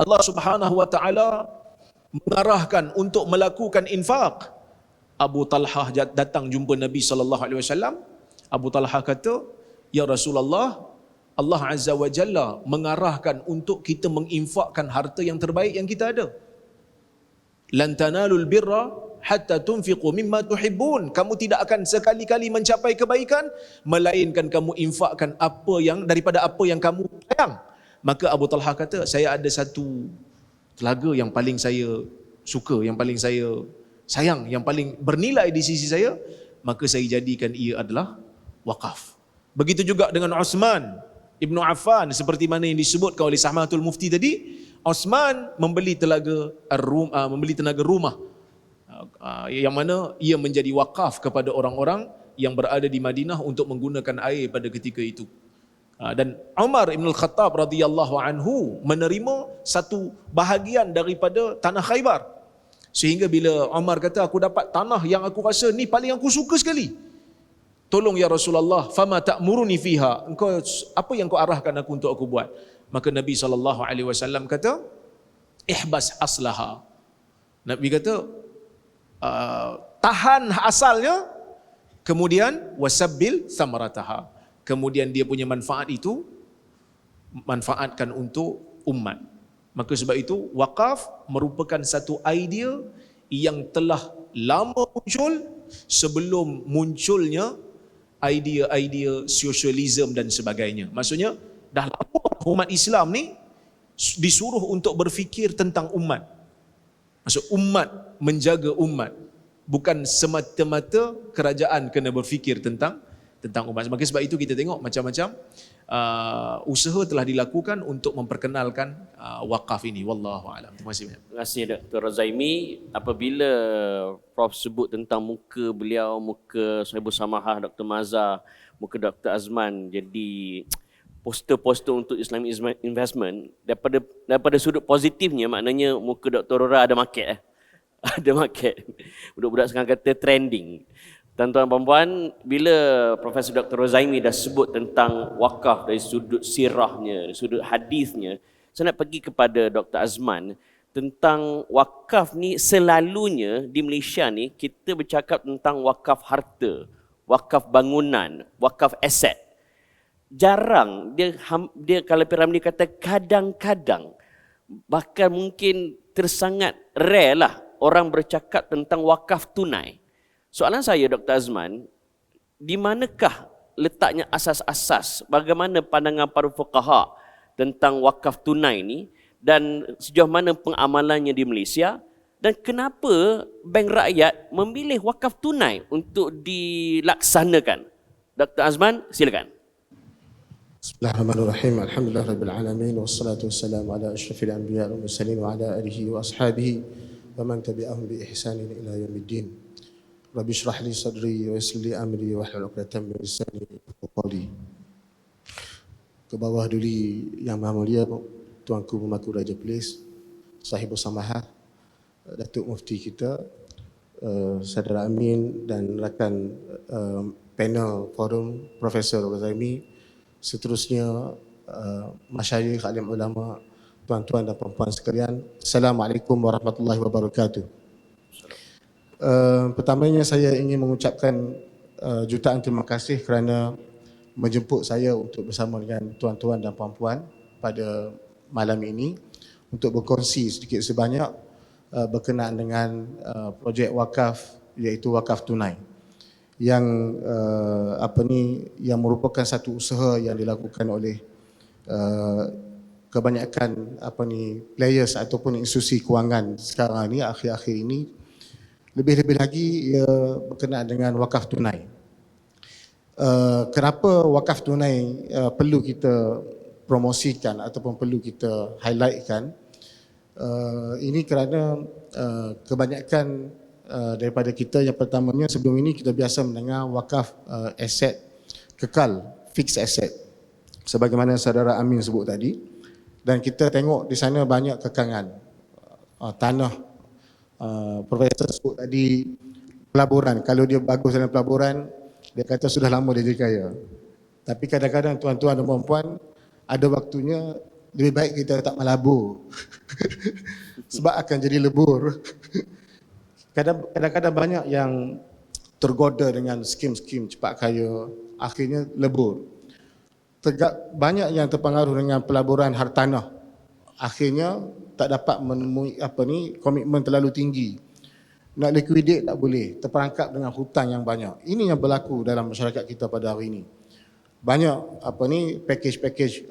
Allah Subhanahu wa taala mengarahkan untuk melakukan infak, Abu Talhah datang jumpa Nabi SAW. Abu Talhah kata, "Ya Rasulullah, Allah Azza wa Jalla mengarahkan untuk kita menginfakkan harta yang terbaik yang kita ada. Lan tanalul birra hatta tunfiqu mimma tuhibbun." Kamu tidak akan sekali-kali mencapai kebaikan melainkan kamu infakkan daripada apa yang kamu sayang. Maka Abu Talhah kata, "Saya ada satu telaga yang paling saya suka, yang paling saya sayang, yang paling bernilai di sisi saya, maka saya jadikan ia adalah wakaf." Begitu juga dengan Uthman Ibn Affan, seperti mana yang disebutkan oleh Sahmatul Mufti tadi. Uthman membeli tenaga rumah yang mana ia menjadi wakaf kepada orang-orang yang berada di Madinah untuk menggunakan air pada ketika itu. Dan Umar Ibn Al-Khattab radhiyallahu anhu menerima satu bahagian daripada tanah Khaybar. Sehingga bila Umar kata, "Aku dapat tanah yang aku rasa ni paling aku suka sekali. Tolong ya Rasulullah, fama ta'muruni fiha? Engkau apa yang kau arahkan aku untuk aku buat?" Maka Nabi SAW kata, "Ihbas aslaha." Nabi kata, tahan asalnya, kemudian wasabbil thamarataha. Kemudian dia punya manfaat itu manfaatkan untuk umat. Maka sebab itu wakaf merupakan satu idea yang telah lama muncul sebelum munculnya idea-idea sosialisme dan sebagainya. Maksudnya dah lama umat Islam ni disuruh untuk berfikir tentang umat. Maksud umat menjaga umat, bukan semata-mata kerajaan kena berfikir tentang umat. Maka sebab itu kita tengok macam-macam usaha telah dilakukan untuk memperkenalkan wakaf ini. Wallahu a'lam. Terima kasih banyak. Terima kasih Dr. Razaimi. Apabila Prof sebut tentang muka beliau, muka Sahibul Samahah Dr. Mazhar, muka Dr. Azman jadi poster-poster untuk Islamic investment, daripada sudut positifnya, maknanya muka Dr. Rora ada market ada market. Budak-budak sekarang kata trending. Tuan-tuan dan puan, bila Profesor Dr. Razaimi dah sebut tentang wakaf dari sudut sirahnya, dari sudut hadisnya, saya nak pergi kepada Dr. Azman. tentang wakaf ni, selalunya di Malaysia ni kita bercakap tentang wakaf harta, wakaf bangunan, wakaf aset. Jarang dia kalau P. Ramlee kata kadang-kadang, bahkan mungkin tersangat rare lah orang bercakap tentang wakaf tunai. Soalan saya Dr. Azman, di manakah letaknya asas-asas, bagaimana pandangan para fuqaha tentang wakaf tunai ni, dan sejauh mana pengamalannya di Malaysia, dan kenapa Bank Rakyat memilih wakaf tunai untuk dilaksanakan? Dr. Azman, silakan. Bismillahirrahmanirrahim. Alhamdulillah rabbil alamin wassalatu wassalamu ala asyrafil anbiya wal mursalin wa ala alihi wa ashabihi wa man tabi'ahum bi ihsanin ila yaumiddin. Rabbi shrah li sadri wa yassir li amri wa hlul 'uqdatam min lisani yafqahu qawli. Ke bawah dulu Yang Maha Mulia Tuanku Pemangku Raja Perlis, Sahibul Samahah, Datuk Mufti kita, Saudara Amin dan rakan panel forum Profesor Razami, seterusnya masyayikh, alim ulama, tuan-tuan dan puan-puan sekalian, Assalamualaikum warahmatullahi wabarakatuh. Pertamanya saya ingin mengucapkan jutaan terima kasih kerana menjemput saya untuk bersama dengan tuan-tuan dan puan-puan pada malam ini untuk berkongsi sedikit sebanyak berkenaan dengan projek wakaf, iaitu wakaf tunai yang yang merupakan satu usaha yang dilakukan oleh kebanyakan players ataupun institusi kewangan sekarang ni, akhir-akhir ini. Lebih-lebih lagi ia berkenaan dengan wakaf tunai. Kenapa wakaf tunai perlu kita promosikan ataupun perlu kita highlightkan? Ini kerana kebanyakan daripada kita, yang pertamanya, sebelum ini kita biasa mendengar wakaf aset kekal, fixed asset, sebagaimana saudara Amin sebut tadi, dan kita tengok di sana banyak kekangan tanah. Profesor sebut tadi pelaburan, kalau dia bagus dalam pelaburan, dia kata sudah lama dia jadi kaya. Tapi kadang-kadang tuan-tuan dan puan-puan, ada waktunya lebih baik kita tak melabur sebab akan jadi lebur. Kadang-kadang banyak yang tergoda dengan skim-skim cepat kaya, akhirnya lebur. Banyak yang terpengaruh dengan pelaburan hartanah, akhirnya tak dapat menemui komitmen terlalu tinggi. Nak liquidate tak boleh, terperangkap dengan hutang yang banyak. Ini yang berlaku dalam masyarakat kita pada hari ini. Banyak package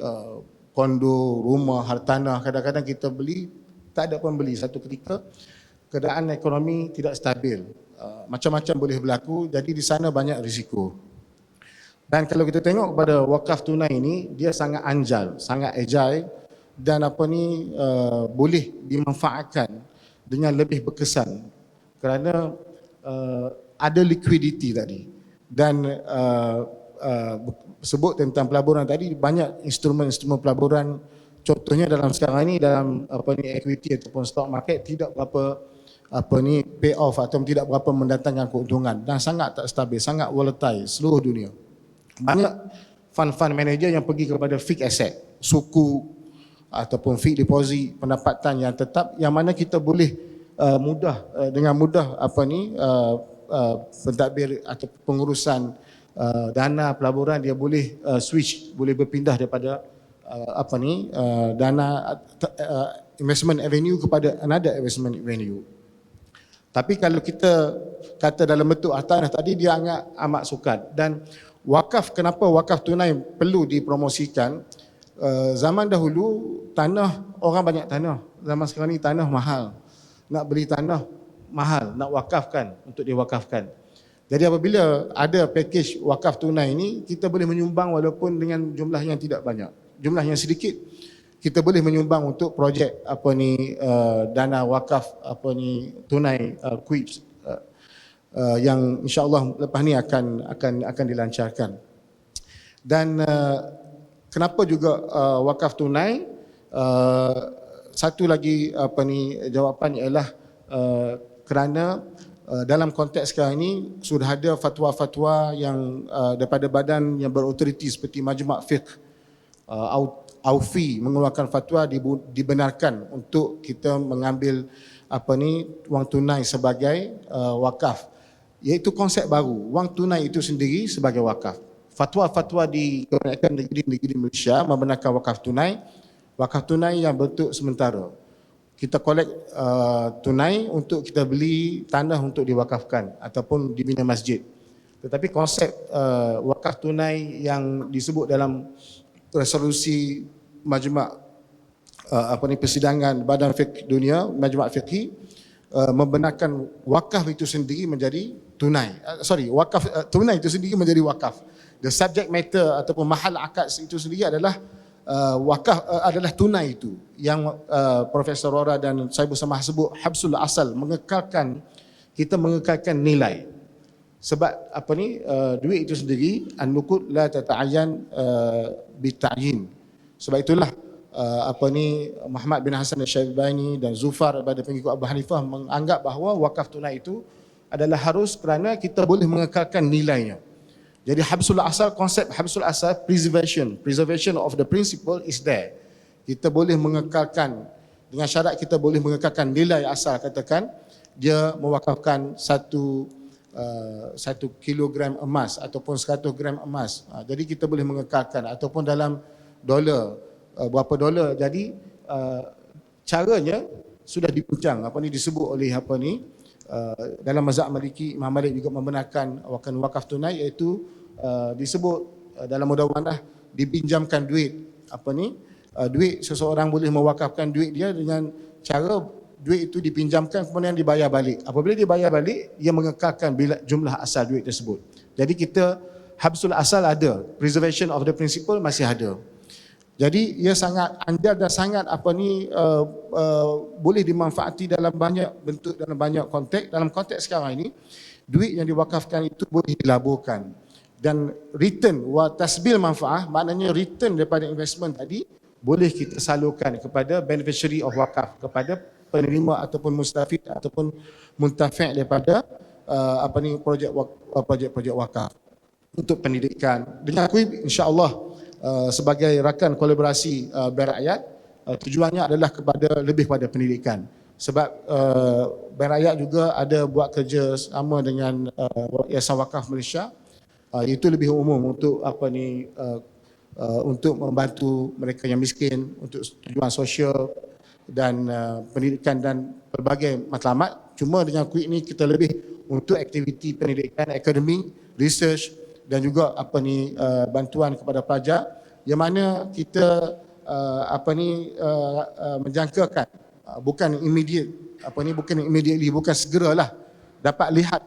kondo, rumah, hartanah, kadang-kadang kita beli, tak ada pembeli. Satu ketika keadaan ekonomi tidak stabil, macam-macam boleh berlaku, jadi di sana banyak risiko. Dan kalau kita tengok kepada wakaf tunai ini, dia sangat anjal, sangat agile, dan boleh dimanfaatkan dengan lebih berkesan kerana ada liquidity tadi. Dan sebut tentang pelaburan tadi, banyak instrumen-instrumen pelaburan, contohnya dalam sekarang ini dalam equity ataupun stock market tidak berapa pay off atau tidak berapa mendatangkan keuntungan, dan sangat tak stabil, sangat volatile seluruh dunia. Banyak fund manager yang pergi kepada fixed asset, suku ataupun fixed deposit, pendapatan yang tetap, yang mana kita boleh dengan mudah pentadbir atau pengurusan dana pelaburan, dia boleh switch, boleh berpindah daripada dana investment avenue kepada another investment avenue. Tapi kalau kita kata dalam bentuk hartanah tadi, dia amat sukar. Dan wakaf, kenapa wakaf tunai perlu dipromosikan? Zaman dahulu tanah, orang banyak tanah. Zaman sekarang ni tanah mahal. Nak beli tanah mahal, nak wakafkan, untuk diwakafkan. Jadi apabila ada package wakaf tunai ini, kita boleh menyumbang walaupun dengan jumlah yang tidak banyak, jumlah yang sedikit, kita boleh menyumbang untuk projek dana wakaf tunai QIPS yang insya-Allah lepas ni akan dilancarkan. Dan kenapa juga wakaf tunai? Satu lagi jawapan ialah kerana dalam konteks sekarang ini sudah ada fatwa-fatwa yang daripada badan yang berautoriti seperti Majma' Fiqh Aufi mengeluarkan fatwa dibenarkan untuk kita mengambil wang tunai sebagai wakaf, iaitu konsep baru, wang tunai itu sendiri sebagai wakaf. Fatwa-fatwa di kebanyakan negeri-negeri Malaysia membenarkan wakaf tunai yang bentuk sementara. Kita kolek tunai untuk kita beli tanah untuk diwakafkan ataupun dibina masjid. Tetapi konsep wakaf tunai yang disebut dalam resolusi Majma' persidangan Badan Fiqh Dunia, Majma' Fiqhi, membenarkan wakaf itu sendiri menjadi tunai. Tunai itu sendiri menjadi wakaf. The subject matter ataupun mahal akad itu sendiri adalah wakaf, adalah tunai itu yang Profesor Rora dan saya bersama sebut habsul asal, kita mengekalkan nilai. Sebab duit itu sendiri an-nuqud la tata'ayyan bita'yin. Sebab itulah Muhammad bin Hasan al-Syaibani dan Zufar daripada pengikut Abu Hanifah menganggap bahawa wakaf tunai itu adalah harus kerana kita boleh mengekalkan nilainya. Jadi habsul asal, konsep habsul asal, preservation of the principle is there. Kita boleh mengekalkan, dengan syarat kita boleh mengekalkan nilai asal, katakan dia mewakafkan 1 kilogram emas ataupun 100 gram emas. Jadi kita boleh mengekalkan, ataupun dalam dolar, berapa dolar. Jadi caranya sudah dibincang, disebut oleh dalam mazhab Maliki. Imam Malik juga membenarkan wakaf tunai, iaitu disebut dalam mudawwanah dipinjamkan duit. Duit, seseorang boleh mewakafkan duit dia dengan cara duit itu dipinjamkan kemudian dibayar balik. Apabila dibayar balik, ia mengekalkan jumlah asal duit tersebut. Jadi kita habsul asal ada, preservation of the principle masih ada. Jadi ia sangat andal dan sangat boleh dimanfaati dalam banyak bentuk, dalam banyak konteks. Dalam konteks sekarang ini, duit yang diwakafkan itu boleh dilaburkan, dan return wa tasbil manfaah, maknanya return daripada investment tadi boleh kita salurkan kepada beneficiary of wakaf, kepada penerima ataupun mustafid ataupun muntafi' daripada projek-projek wakaf untuk pendidikan. Dengan Kuib, insya-Allah sebagai rakan kolaborasi Bank Rakyat, tujuannya adalah lebih pada pendidikan. Sebab Bank Rakyat juga ada buat kerja sama dengan Yayasan Wakaf Malaysia, itu lebih umum untuk untuk membantu mereka yang miskin, untuk tujuan sosial dan pendidikan dan pelbagai matlamat. Cuma dengan Kuib ni kita lebih untuk aktiviti pendidikan, akademik, research dan juga bantuan kepada pelajar, yang mana kita menjangkakan bukan immediately, bukan segeralah dapat lihat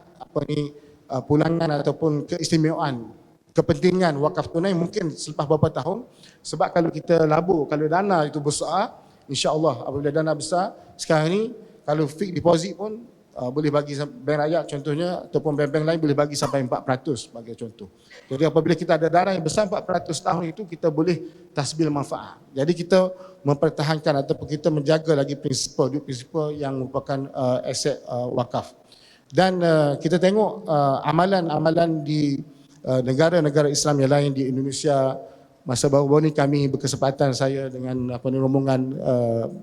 pulangan ataupun keistimewaan kepentingan wakaf tunai mungkin selepas beberapa tahun. Sebab kalau kita labur, kalau dana itu besar, insya-Allah apabila dana besar, sekarang ni kalau fixed deposit pun boleh bagi Bank Rakyat contohnya, ataupun bank-bank lain boleh bagi sampai 4% sebagai contoh. Jadi apabila kita ada dana yang besar 400 tahun itu, kita boleh tasbil manfaat. Jadi kita mempertahankan ataupun kita menjaga lagi prinsipal yang merupakan aset wakaf. Dan kita tengok amalan-amalan di negara-negara Islam yang lain di Indonesia. Masa baru-baru ni kami berkesempatan, saya dengan rombongan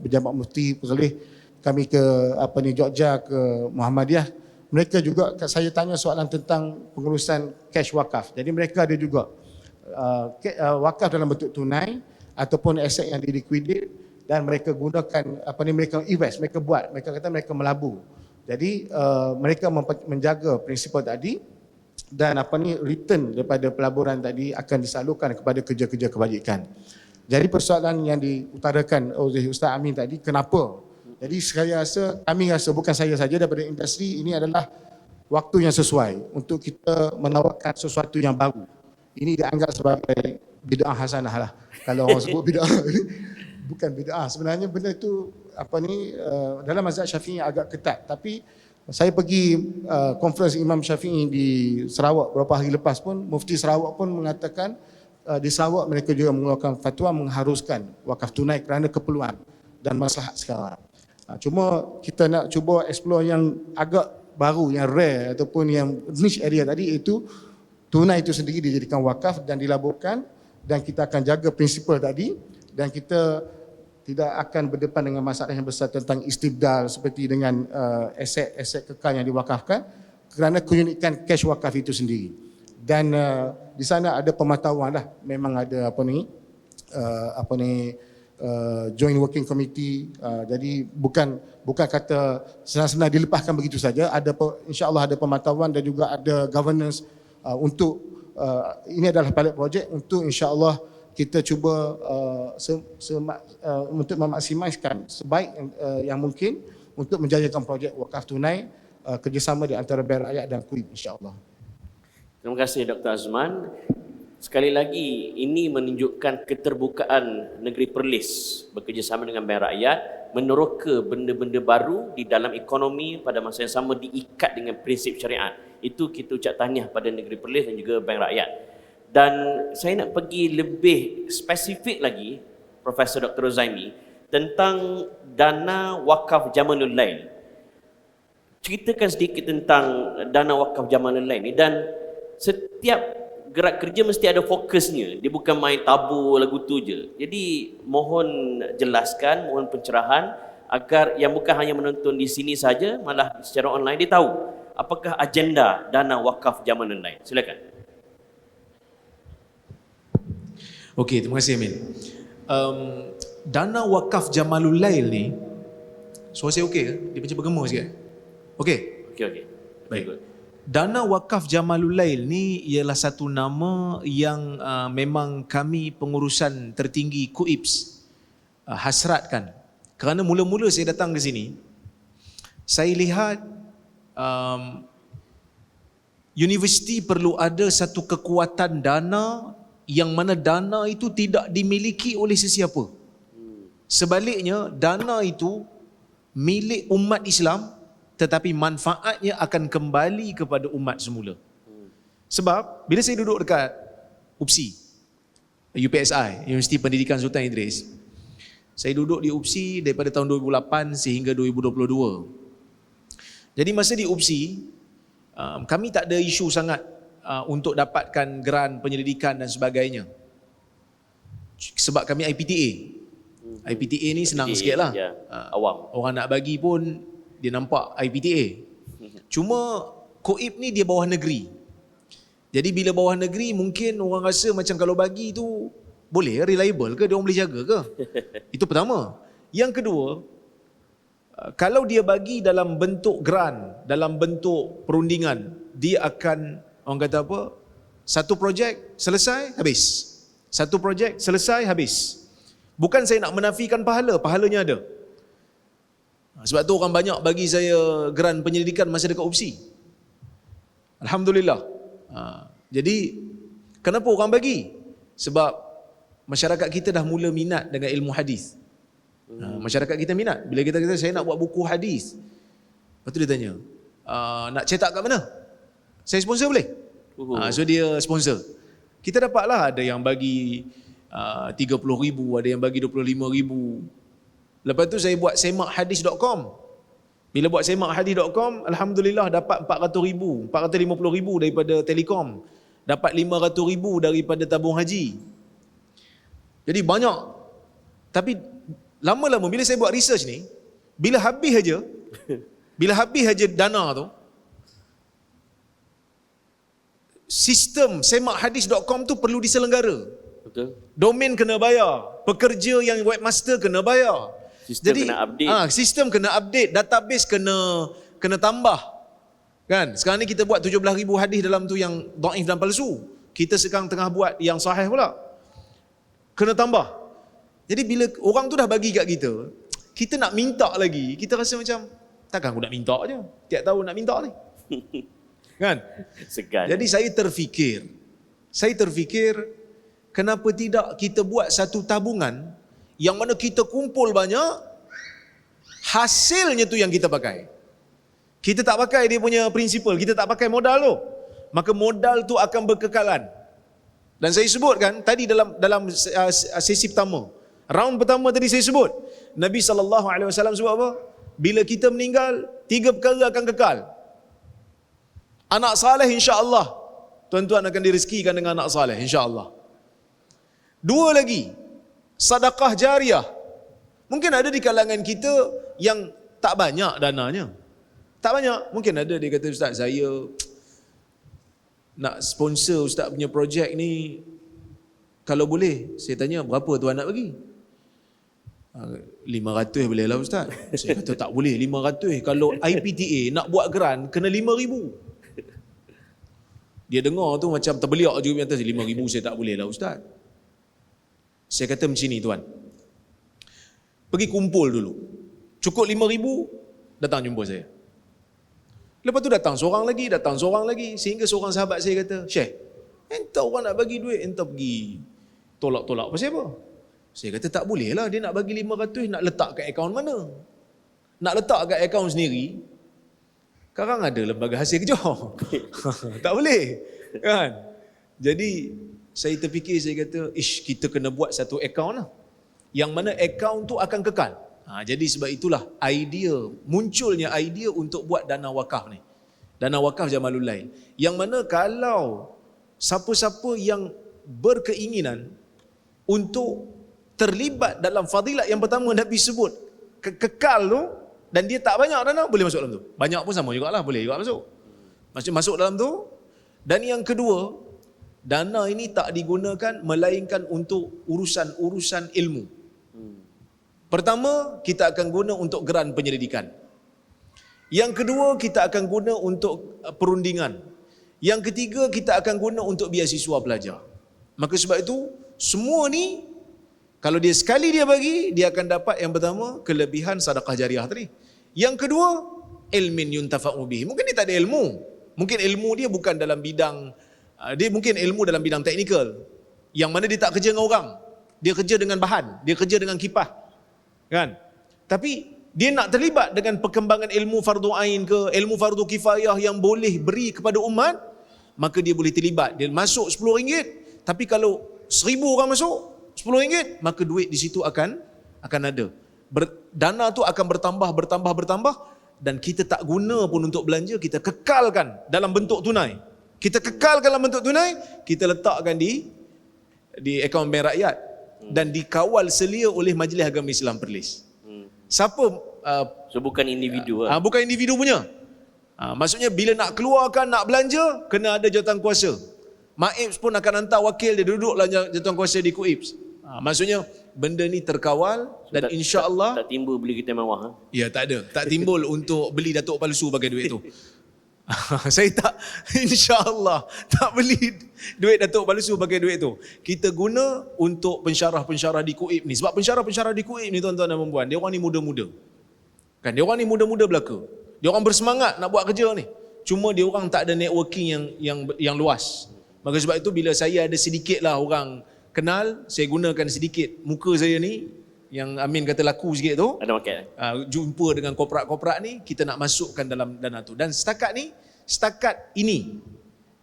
pejabat mufti Perselih, kami ke Jogja, ke Muhammadiyah. Mereka juga, saya tanya soalan tentang pengurusan cash wakaf. Jadi mereka ada juga wakaf dalam bentuk tunai ataupun aset yang diliquidate, dan mereka gunakan mereka invest, mereka kata mereka melabur. Jadi mereka menjaga prinsipal tadi, dan return daripada pelaburan tadi akan disalurkan kepada kerja-kerja kebajikan. Jadi persoalan yang diutarakan oleh Ustaz Amin tadi, kenapa? Jadi kami rasa bukan saya saja, daripada industri, ini adalah waktu yang sesuai untuk kita menawarkan sesuatu yang baru. Ini dianggap sebagai bid'ah hasanah lah. Kalau orang sebut bid'ah, bukan bid'ah. Sebenarnya benda itu dalam mazhab Syafi'i agak ketat. Tapi saya pergi conference Imam Syafi'i di Sarawak beberapa hari lepas pun, Mufti Sarawak pun mengatakan di Sarawak mereka juga mengeluarkan fatwa mengharuskan wakaf tunai kerana keperluan dan maslahat sekarang. Cuma kita nak cuba explore yang agak baru, yang rare ataupun yang niche area tadi, itu tunai itu sendiri dijadikan wakaf dan dilaburkan, dan kita akan jaga prinsipal tadi, dan kita tidak akan berdepan dengan masalah yang besar tentang istibdal seperti dengan aset-aset kekal yang diwakafkan kerana keunikan cash wakaf itu sendiri. Dan di sana ada pemantauan lah, memang ada joint working committee, jadi bukan kata senang-senang dilepaskan begitu saja, ada insya-Allah ada pemantauan dan juga ada governance untuk ini adalah pilot project untuk insya-Allah kita cuba untuk memaksimalkan sebaik yang mungkin untuk menjayakan projek wakaf tunai kerjasama di antara Bank Rakyat dan KUIP insya-Allah. Terima kasih Dr. Azman. Sekali lagi, ini menunjukkan keterbukaan negeri Perlis bekerjasama dengan Bank Rakyat meneroka benda-benda baru di dalam ekonomi pada masa yang sama diikat dengan prinsip syariat. Itu kita ucap tahniah pada negeri Perlis dan juga Bank Rakyat. Dan saya nak pergi lebih spesifik lagi, Profesor Dr. Rozaimi, tentang dana wakaf Jamalul Lail. Ceritakan sedikit tentang dana wakaf Jamalul Lail ni, dan setiap gerak kerja mesti ada fokusnya. Dia bukan main tabur lagu tu je. Jadi mohon jelaskan, mohon pencerahan agar yang bukan hanya menonton di sini saja, malah secara online dia tahu apakah agenda dana wakaf Jamalul Lail. Silakan. Okey, terima kasih Amin. Dana wakaf Jamalul Lail ni, suara saya okey ke? Dia macam bergema sikit. Okey? Okey. Baik. Dana wakaf Jamalul Lail ni ialah satu nama yang memang kami pengurusan tertinggi KUIPS hasratkan. Kerana mula-mula saya datang ke sini, saya lihat universiti perlu ada satu kekuatan dana yang mana dana itu tidak dimiliki oleh sesiapa. Sebaliknya, dana itu milik umat Islam, tetapi manfaatnya akan kembali kepada umat semula. Sebab bila saya duduk dekat UPSI, UPSI, Universiti Pendidikan Sultan Idris, saya duduk di UPSI daripada tahun 2008 sehingga 2022. Jadi masa di UPSI, kami tak ada isu sangat untuk dapatkan geran penyelidikan dan sebagainya. Sebab kami IPTA. IPTA ni senang sikit lah. Ya, awam. Orang nak bagi pun dia nampak IPTA. Cuma KOIP ni dia bawah negeri. Jadi bila bawah negeri mungkin orang rasa macam kalau bagi tu boleh, reliable ke, dia orang boleh jaga ke? Itu pertama. Yang kedua, kalau dia bagi dalam bentuk geran, dalam bentuk perundingan, dia akan, orang kata apa, satu projek selesai, habis. Satu projek selesai, habis. Bukan saya nak menafikan pahala, pahalanya ada. Sebab tu orang banyak bagi saya geran penyelidikan masa dekat UPSI. Alhamdulillah. Jadi, kenapa orang bagi? Sebab masyarakat kita dah mula minat dengan ilmu hadis. Masyarakat kita minat. Bila kita kata, saya nak buat buku hadis. Lepas tu dia tanya, nak cetak kat mana? Saya sponsor boleh? So dia sponsor. Kita dapatlah ada yang bagi 30,000, ada yang bagi 25,000. Lepas tu saya buat semakhadis.com. Bila buat semakhadis.com, alhamdulillah dapat 400,000, 450,000 daripada Telekom. Dapat 500,000 daripada tabung haji. Jadi banyak. Tapi lama-lama bila saya buat research ni, bila habis aja dana tu, sistem semakhadis.com tu perlu diselenggara. Betul. Domain kena bayar, pekerja yang webmaster kena bayar. Sistem kena update. Sistem kena update, database kena tambah. Kan? Sekarang ni kita buat 17,000 hadis dalam tu yang dhaif dan palsu. Kita sekarang tengah buat yang sahih pula. Kena tambah. Jadi bila orang tu dah bagi kat kita, kita nak minta lagi, kita rasa macam takkan aku nak minta je. Tiap tahun nak minta ni. Kan? Segan. Jadi saya terfikir kenapa tidak kita buat satu tabungan yang mana kita kumpul banyak, hasilnya tu yang kita pakai. Kita tak pakai dia punya prinsipal, kita tak pakai modal tu. Maka modal tu akan berkekalan. Dan saya sebutkan tadi dalam sesi pertama, round pertama tadi saya sebut, Nabi SAW sebut apa? Bila kita meninggal, 3 perkara akan kekal. Anak saleh insya-Allah. Tuan-tuan akan direzekikan dengan anak saleh insya-Allah. 2 lagi, sedekah jariah. Mungkin ada di kalangan kita yang tak banyak dananya. Tak banyak. Mungkin ada dia kata, Ustaz, saya nak sponsor Ustaz punya projek ni, kalau boleh, saya tanya berapa tuan nak bagi? 500 boleh lah Ustaz. Saya kata tak boleh 500. Kalau IPTA nak buat grant kena 5,000. Dia dengar tu macam terbeliak juga, kata 5,000 saya tak boleh lah Ustaz. Saya kata macam ni tuan, pergi kumpul dulu, cukup 5,000, datang jumpa saya. Lepas tu datang seorang lagi, sehingga seorang sahabat saya kata, Syekh, entah orang nak bagi duit, entah pergi tolak-tolak pasal apa? Saya kata tak boleh lah, dia nak bagi 500, nak letak kat akaun mana? Nak letak kat akaun sendiri, sekarang ada lembaga hasil kerja. Tak boleh, kan? Jadi saya terfikir, saya kata, kita kena buat satu akaun lah, yang mana akaun tu akan kekal. Jadi sebab itulah munculnya idea untuk buat dana wakaf ni. Dana wakaf Jamalul Lail. Yang mana kalau siapa-siapa yang berkeinginan untuk terlibat dalam fadilat yang pertama Nabi sebut, kekal tu, dan dia tak banyak dana, boleh masuk dalam tu. Banyak pun sama jugalah, boleh juga masuk. Masuk dalam tu. Dan yang kedua, dana ini tak digunakan melainkan untuk urusan-urusan ilmu. Pertama, kita akan guna untuk geran penyelidikan. Yang kedua, kita akan guna untuk perundingan. Yang ketiga, kita akan guna untuk beasiswa pelajar. Maka sebab itu, semua ni, kalau dia sekali dia bagi, dia akan dapat yang pertama, kelebihan sedekah jariah tadi. Yang kedua, ilmin yuntafa'u bihi. Mungkin dia tak ada ilmu. Mungkin ilmu dia bukan dalam bidang, dia mungkin ilmu dalam bidang teknikal, yang mana dia tak kerja dengan orang. Dia kerja dengan bahan, dia kerja dengan kipah. Kan? Tapi dia nak terlibat dengan perkembangan ilmu fardu ain ke, ilmu fardu kifayah yang boleh beri kepada umat, maka dia boleh terlibat. Dia masuk RM10, tapi kalau 1,000 orang masuk RM10, maka duit di situ akan ada. Dana tu akan bertambah, dan kita tak guna pun untuk belanja, kita kekalkan dalam bentuk tunai. Kita letakkan di akaun bank rakyat dan dikawal selia oleh Majlis Agama Islam Perlis. Siapa? So bukan individu lah. Bukan individu punya. Maksudnya bila nak keluarkan, nak belanja, kena ada jawatan kuasa. MAIPS pun akan hantar wakil dia duduklah jawatan kuasa di KUIPS. Maksudnya benda ni terkawal dan insya-Allah tak timbul beli kereta mewah. Ya, tak ada. Tak timbul untuk beli datuk palsu pakai duit tu. Saya tak, insya-Allah tak beli duit datuk palsu pakai duit tu. Kita guna untuk pensyarah-pensyarah di KUIP ni. Sebab pensyarah-pensyarah di KUIP ni, tuan-tuan dan puan-puan, dia orang ni muda-muda. Kan, dia orang ni muda-muda belaka. Dia orang bersemangat nak buat kerja ni. Cuma dia orang tak ada networking yang luas. Maka sebab itu bila saya ada sedikitlah orang kenal, saya gunakan sedikit muka saya ni, yang Amin kata laku sikit tu, Ada market. Jumpa dengan korporat-korporat ni, kita nak masukkan dalam dana tu. Dan setakat ini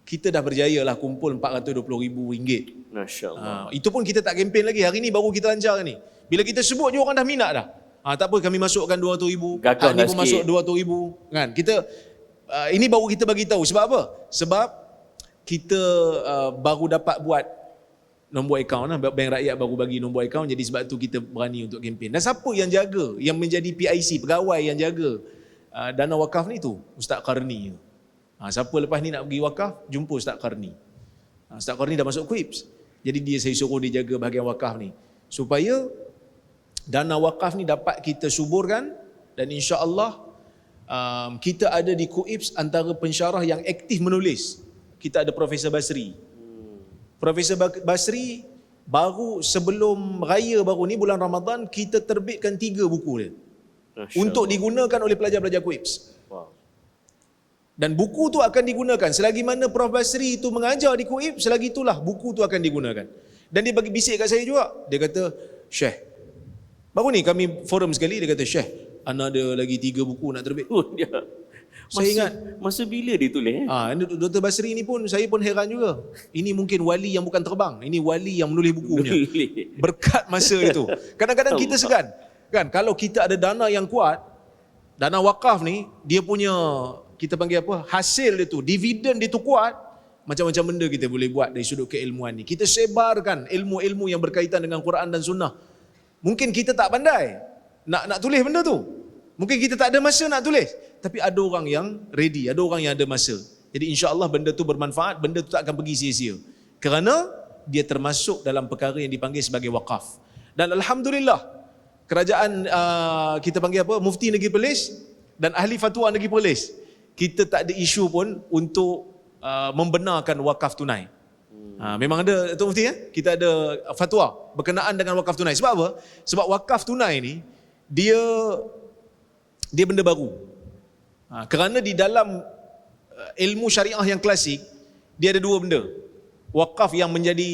kita dah berjaya lah kumpul RM420,000. Masya-Allah. Itu pun kita tak kempen lagi. Hari ni baru kita lancar ni. Bila kita sebut je orang dah minat dah. Tak apa, kami masukkan RM200,000. Gagah Ni dah pun sikit. masuk RM200,000. Kan? Kita ini baru kita bagi tahu. Sebab apa? Sebab kita baru dapat buat nombor akaun lah. Bank Rakyat baru bagi nombor akaun. Jadi sebab tu kita berani untuk kempen. Dan siapa yang jaga, yang menjadi PIC, pegawai yang jaga dana wakaf ni tu? Ustaz Qarni. Siapa lepas ni nak pergi wakaf, jumpa Ustaz Qarni. Ustaz Qarni dah masuk KUIPS. Jadi saya suruh dia jaga bahagian wakaf ni, supaya dana wakaf ni dapat kita suburkan. Dan insya-Allah kita ada di KUIPS antara pensyarah yang aktif menulis. Kita ada Profesor Basri. Profesor Basri baru sebelum raya baru ni, bulan Ramadan, kita terbitkan 3 buku dia untuk digunakan oleh pelajar-pelajar KUIPS. Wow. Dan buku tu akan digunakan selagi mana Prof Basri itu mengajar di KUIPS, selagi itulah buku tu akan digunakan. Dan dia bagi bisik kat saya juga. Dia kata, Syekh, baru ni kami forum sekali, dia kata, Syekh, ana ada lagi 3 buku nak terbit. Dia. Saya ingat masa bila dia tulis? Dr. Basri ni pun, saya pun heran juga. Ini mungkin wali yang bukan terbang. Ini wali yang menulis bukunya. Berkat masa itu. Kadang-kadang kita segan. Kan, kalau kita ada dana yang kuat, dana wakaf ni, dia punya, kita panggil apa, hasil dia tu, dividen dia tu kuat, macam-macam benda kita boleh buat dari sudut keilmuan ni. Kita sebarkan ilmu-ilmu yang berkaitan dengan Quran dan Sunnah Mungkin kita tak pandai nak tulis benda tu. Mungkin kita tak ada masa nak tulis. Tapi ada orang yang ready, ada orang yang ada masa. Jadi insya-Allah benda tu bermanfaat, benda tu tak akan pergi sia-sia. Kerana dia termasuk dalam perkara yang dipanggil sebagai wakaf. Dan alhamdulillah, kerajaan kita panggil apa? Mufti Negeri Perlis dan ahli fatwa Negeri Perlis. Kita tak ada isu pun untuk membenarkan wakaf tunai. Memang ada Tuan Mufti, kita ada fatwa berkenaan dengan wakaf tunai. Sebab apa? Sebab wakaf tunai ni dia benda baru. Kerana di dalam ilmu syariah yang klasik dia ada dua benda. Wakaf yang menjadi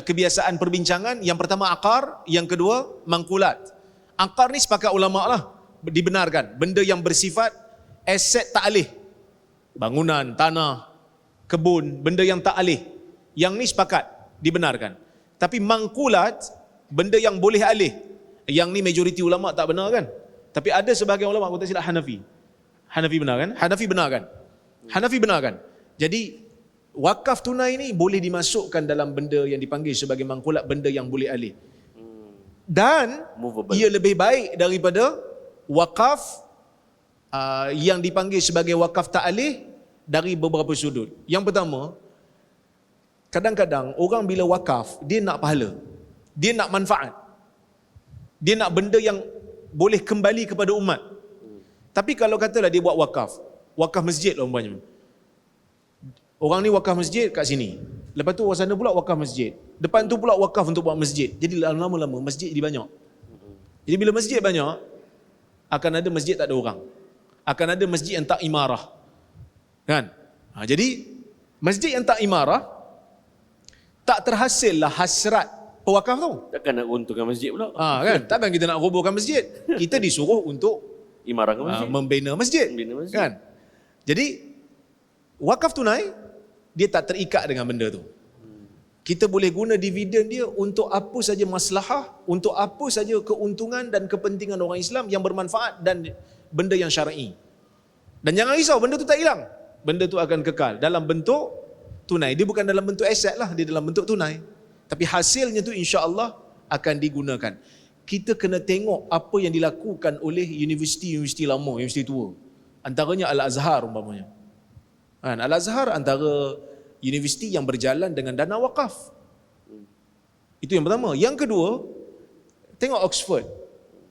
kebiasaan perbincangan, yang pertama akar, yang kedua mangkulat. Akar ni sepakat ulama lah dibenarkan, benda yang bersifat aset tak alih. Bangunan, tanah, kebun, benda yang tak alih. Yang ni sepakat dibenarkan. Tapi mangkulat, benda yang boleh alih, yang ni majoriti ulama tak benar kan. Tapi ada sebahagian ulama, aku tak silap Hanafi benar kan? Hanafi benar kan? Jadi wakaf tunai ni boleh dimasukkan dalam benda yang dipanggil sebagai mangkulat, benda yang boleh alih. Dan Movable. ia lebih baik daripada wakaf yang dipanggil sebagai wakaf tak alih dari beberapa sudut. Yang pertama, kadang-kadang orang bila wakaf, dia nak pahala, dia nak manfaat, dia nak benda yang boleh kembali kepada umat. Tapi kalau katalah dia buat wakaf masjid lah umpamanya. Orang ni wakaf masjid kat sini, lepas tu orang sana pula wakaf masjid, depan tu pula wakaf untuk buat masjid. Jadi lama-lama masjid jadi banyak. Jadi bila masjid banyak, akan ada masjid tak ada orang, akan ada masjid yang tak imarah kan. Jadi masjid yang tak imarah, tak terhasillah hasrat pewakaf tu. Takkan nak untungkan masjid pula. Kan? Takkan kita nak robohkan masjid. Kita disuruh untuk Imarahkan masjid. membina masjid. Membina masjid. Kan? Jadi wakaf tunai dia tak terikat dengan benda tu. Kita boleh guna dividen dia untuk apa saja maslahah, untuk apa saja keuntungan dan kepentingan orang Islam yang bermanfaat dan benda yang syar'i. Dan jangan risau, benda tu tak hilang. Benda tu akan kekal dalam bentuk tunai. Dia bukan dalam bentuk aset lah, dia dalam bentuk tunai. Tapi hasilnya tu insya-Allah akan digunakan. Kita kena tengok apa yang dilakukan oleh universiti-universiti lama, universiti tua. Antaranya Al-Azhar umpamanya. Al-Azhar antara universiti yang berjalan dengan dana wakaf. Itu yang pertama. Yang kedua, tengok Oxford,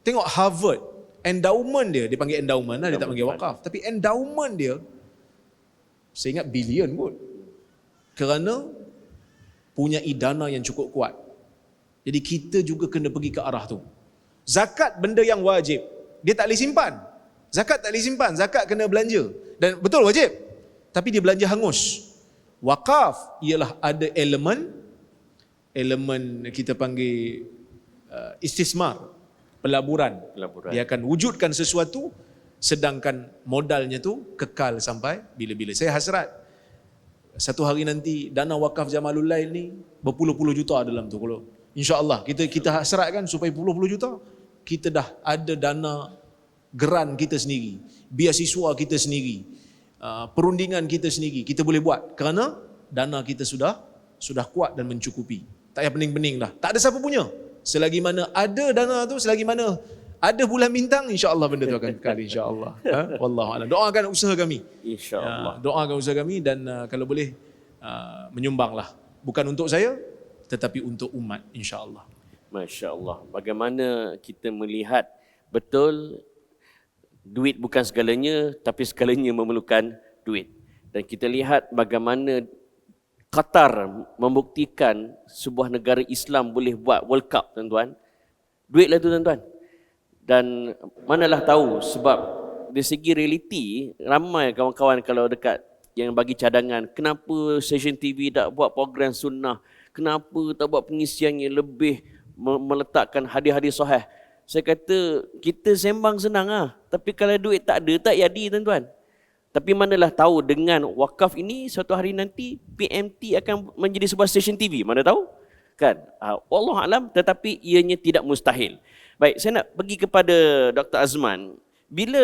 tengok Harvard. Endowment dia panggil endowment lah, dia tak panggil wakaf. Tapi endowment dia, saya ingat bilion pun. Kerana punya dana yang cukup kuat. Jadi kita juga kena pergi ke arah tu. Zakat benda yang wajib, dia tak boleh simpan. Zakat tak boleh simpan, zakat kena belanja. Dan betul wajib, tapi dia belanja hangus. Wakaf ialah ada elemen kita panggil istismar, pelaburan. Dia akan wujudkan sesuatu, sedangkan modalnya tu kekal sampai bila-bila. Saya hasrat satu hari nanti dana wakaf Jamalul Lail ni berpuluh-puluh juta dalam tu. Kalau insya-Allah kita hasratkan supaya puluh-puluh juta, kita dah ada dana geran kita sendiri, biasiswa kita sendiri, perundingan kita sendiri, kita boleh buat kerana dana kita sudah kuat dan mencukupi. Tak payah pening-pening dah. Tak ada siapa punya. Selagi mana ada dana tu, selagi mana ada bulan bintang, insya-Allah benda tu akan kekal insya-Allah. Wallahu a'lam. Doakan usaha kami. Insya-Allah. Doakan usaha kami dan kalau boleh menyumbanglah. Bukan untuk saya tetapi untuk umat insya-Allah. Masya-Allah. Bagaimana kita melihat betul duit bukan segalanya, tapi segalanya memerlukan duit. Dan kita lihat bagaimana Qatar membuktikan sebuah negara Islam boleh buat World Cup, tuan-tuan. Duitlah tu, tuan-tuan. Dan manalah tahu, sebab dari segi realiti, ramai kawan-kawan kalau dekat yang bagi cadangan, kenapa stesen TV tak buat program sunnah, kenapa tak buat pengisian yang lebih meletakkan hadis-hadis sahih. Saya kata, kita sembang senang lah. Tapi kalau duit tak ada, tak jadi, tuan-tuan. Tapi manalah tahu dengan wakaf ini, suatu hari nanti PMT akan menjadi sebuah stesen TV. Mana tahu? Kan? Wallahualam, tetapi ianya tidak mustahil. Baik, saya nak pergi kepada Dr. Azman. Bila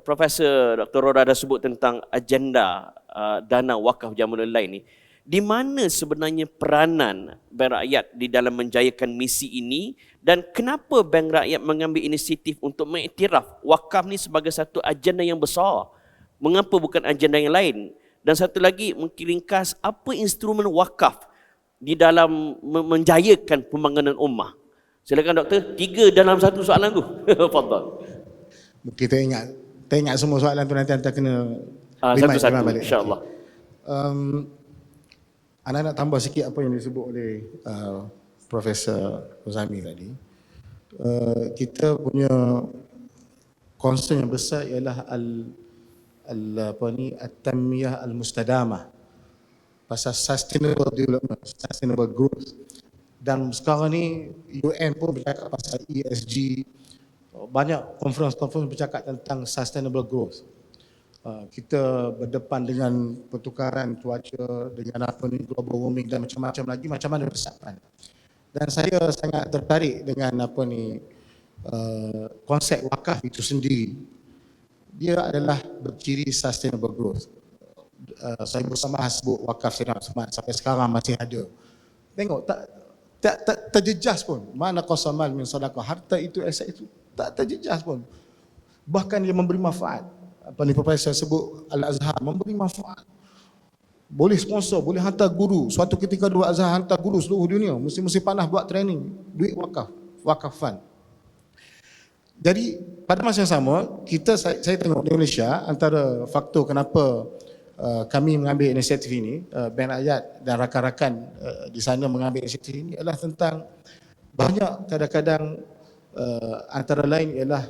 Profesor Dr. Roda dah sebut tentang agenda dana wakaf Jamalul Lail ni, di mana sebenarnya peranan rakyat di dalam menjayakan misi ini Dan kenapa Bank Rakyat mengambil inisiatif untuk mengiktiraf wakaf ni sebagai satu agenda yang besar? Mengapa bukan agenda yang lain? Dan satu lagi, mungkin ringkas apa instrumen wakaf di dalam menjayakan pembangunan ummah? Silakan doktor, 3 dalam 1 soalan tu. Fadal. Kita ingat semua soalan tu nanti anda kena Satu-satu balik. insya-Allah. Anda nak tambah sikit apa yang disebut oleh Profesor Rozami tadi. Kita punya concern yang besar ialah at-tanmiyah al-mustadamah, pasal sustainable development, sustainable growth. Dan sekarang ni UN pun bercakap pasal ESG, banyak conference bercakap tentang sustainable growth. Kita berdepan dengan pertukaran cuaca, dengan global warming dan macam-macam lagi, macam mana persiapan. Dan saya sangat tertarik dengan konsep wakaf itu sendiri. Dia adalah berciri sustainable growth. Saya bersama sebut wakaf Sayyidina Uthman sampai sekarang masih ada. Tengok tak terjejas pun. Mana qasamal min sadaqah, harta itu, aset itu tak terjejas pun. Bahkan dia memberi manfaat. Profesor sebut Al-Azhar memberi manfaat. Boleh sponsor, boleh hantar guru. Suatu ketika dua Azhar hantar guru seluruh dunia, mesti panah buat training, duit wakaf fund. Jadi pada masa yang sama, saya tengok di Malaysia, antara faktor kenapa kami mengambil inisiatif ini, Bank Rakyat dan rakan-rakan di sana mengambil inisiatif ini adalah tentang banyak kadang-kadang antara lain ialah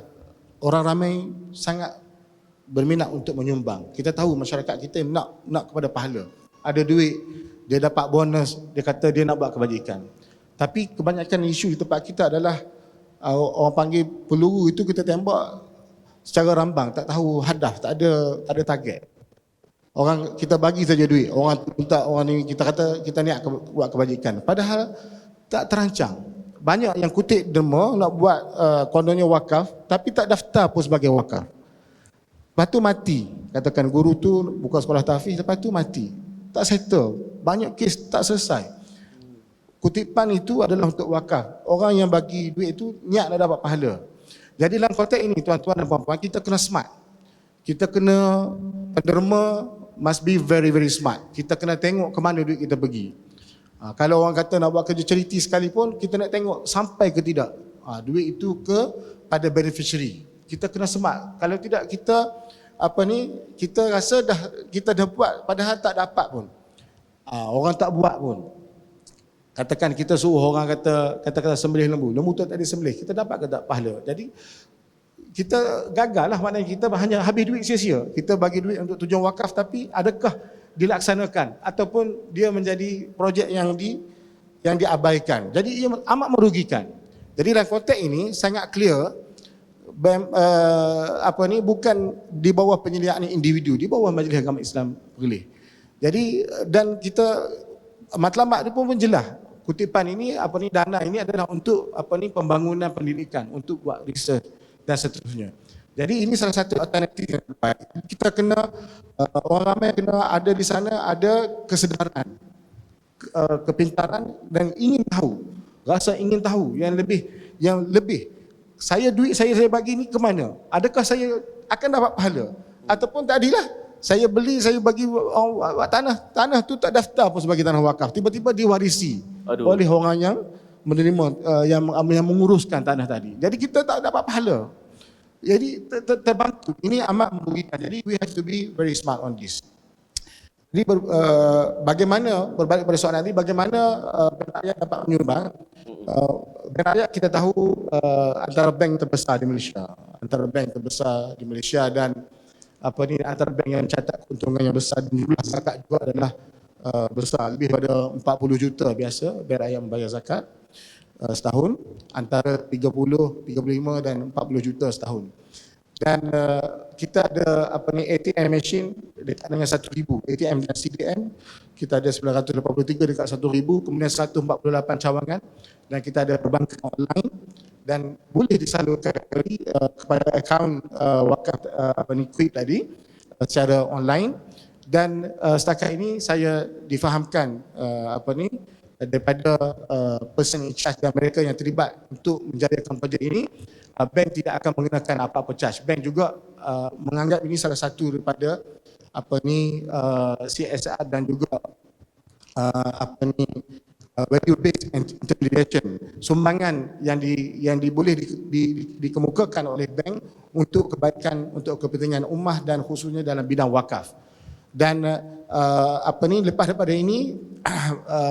orang ramai sangat berminat untuk menyumbang. Kita tahu masyarakat kita nak kepada pahala. Ada duit, dia dapat bonus, dia kata dia nak buat kebajikan. Tapi kebanyakan isu di tempat kita adalah orang panggil peluru itu kita tembak secara rambang, tak tahu hadaf, tak ada target. Orang kita bagi saja duit, orang minta, orang ni kita kata kita niat buat kebajikan. Padahal tak terancang. Banyak yang kutip derma nak buat kononnya wakaf tapi tak daftar pun sebagai wakaf. Lepas tu mati. Katakan guru tu buka sekolah tahfiz, lepas tu mati. Tak settle. Banyak kes tak selesai. Kutipan itu adalah untuk wakaf. Orang yang bagi duit itu niat nak dapat pahala. Jadi dalam konteks ini tuan-tuan dan puan-puan, kita kena smart. Kita kena penderma must be very very smart. Kita kena tengok ke mana duit kita pergi. Kalau orang kata nak buat kerja charity sekalipun, kita nak tengok sampai ke tidak duit itu pada beneficiary. Kita kena smart. Kalau tidak kita kita rasa kita dah buat padahal tak dapat pun. Orang tak buat pun. Katakan kita suruh orang kata sembelih lembu tu tak disembelih, kita dapat ke tak pahala? Jadi kita gagal lah, maknanya kita hanya habis duit sia-sia. Kita bagi duit untuk tujuan wakaf tapi adakah dilaksanakan ataupun dia menjadi projek yang diabaikan. Jadi ia amat merugikan. Jadi dalam konteks ini sangat clear bukan di bawah penyelidikan individu, di bawah Majlis Agama Islam boleh. Jadi dan kita matlamat dia pun jelas. Kutipan ini dana ini adalah untuk pembangunan pendidikan, untuk buat research dan seterusnya. Jadi ini salah satu alternatif yang terbaik. Kita kena orang ramai kena ada di sana, ada kesedaran, kepintaran dan ingin tahu, rasa ingin tahu yang lebih. Duit saya bagi ni ke mana? Adakah saya akan dapat pahala? Ataupun tadilah saya beli, saya bagi tanah tu tak daftar pun sebagai tanah wakaf. Tiba-tiba diwarisi oleh orang yang menerima yang menguruskan tanah tadi. Jadi kita tak dapat pahala. Jadi terbantu. Ini amat merugikan. Jadi we have to be very smart on this. Jadi bagaimana, berbalik pada soalan tadi, bagaimana rakyat dapat menyumbang? Rakyat kita tahu antara bank terbesar di Malaysia, dan antara bank yang mencatat keuntungan yang besar dan jumlah zakat juga adalah besar, lebih pada 40 juta biasa bank rakyat membayar zakat setahun, antara 30, 35 dan 40 juta setahun. Dan kita ada ATM machine dekat dengan 1,000 ATM dan CDM, kita ada 983 dekat 1,000, kemudian 148 cawangan, dan kita ada perbankan online dan boleh disalurkan kepada akaun wakaf Quid tadi secara online. Dan setakat ini saya difahamkan daripada person in charge dan mereka yang terlibat untuk menjalankan projek ini, bank tidak akan mengenakan apa-apa charge. Bank juga menganggap ini salah satu daripada CSR dan juga value based integration, sumbangan yang boleh dikemukakan oleh bank untuk kebaikan, untuk kepentingan ummah dan khususnya dalam bidang wakaf. Dan lepas daripada ini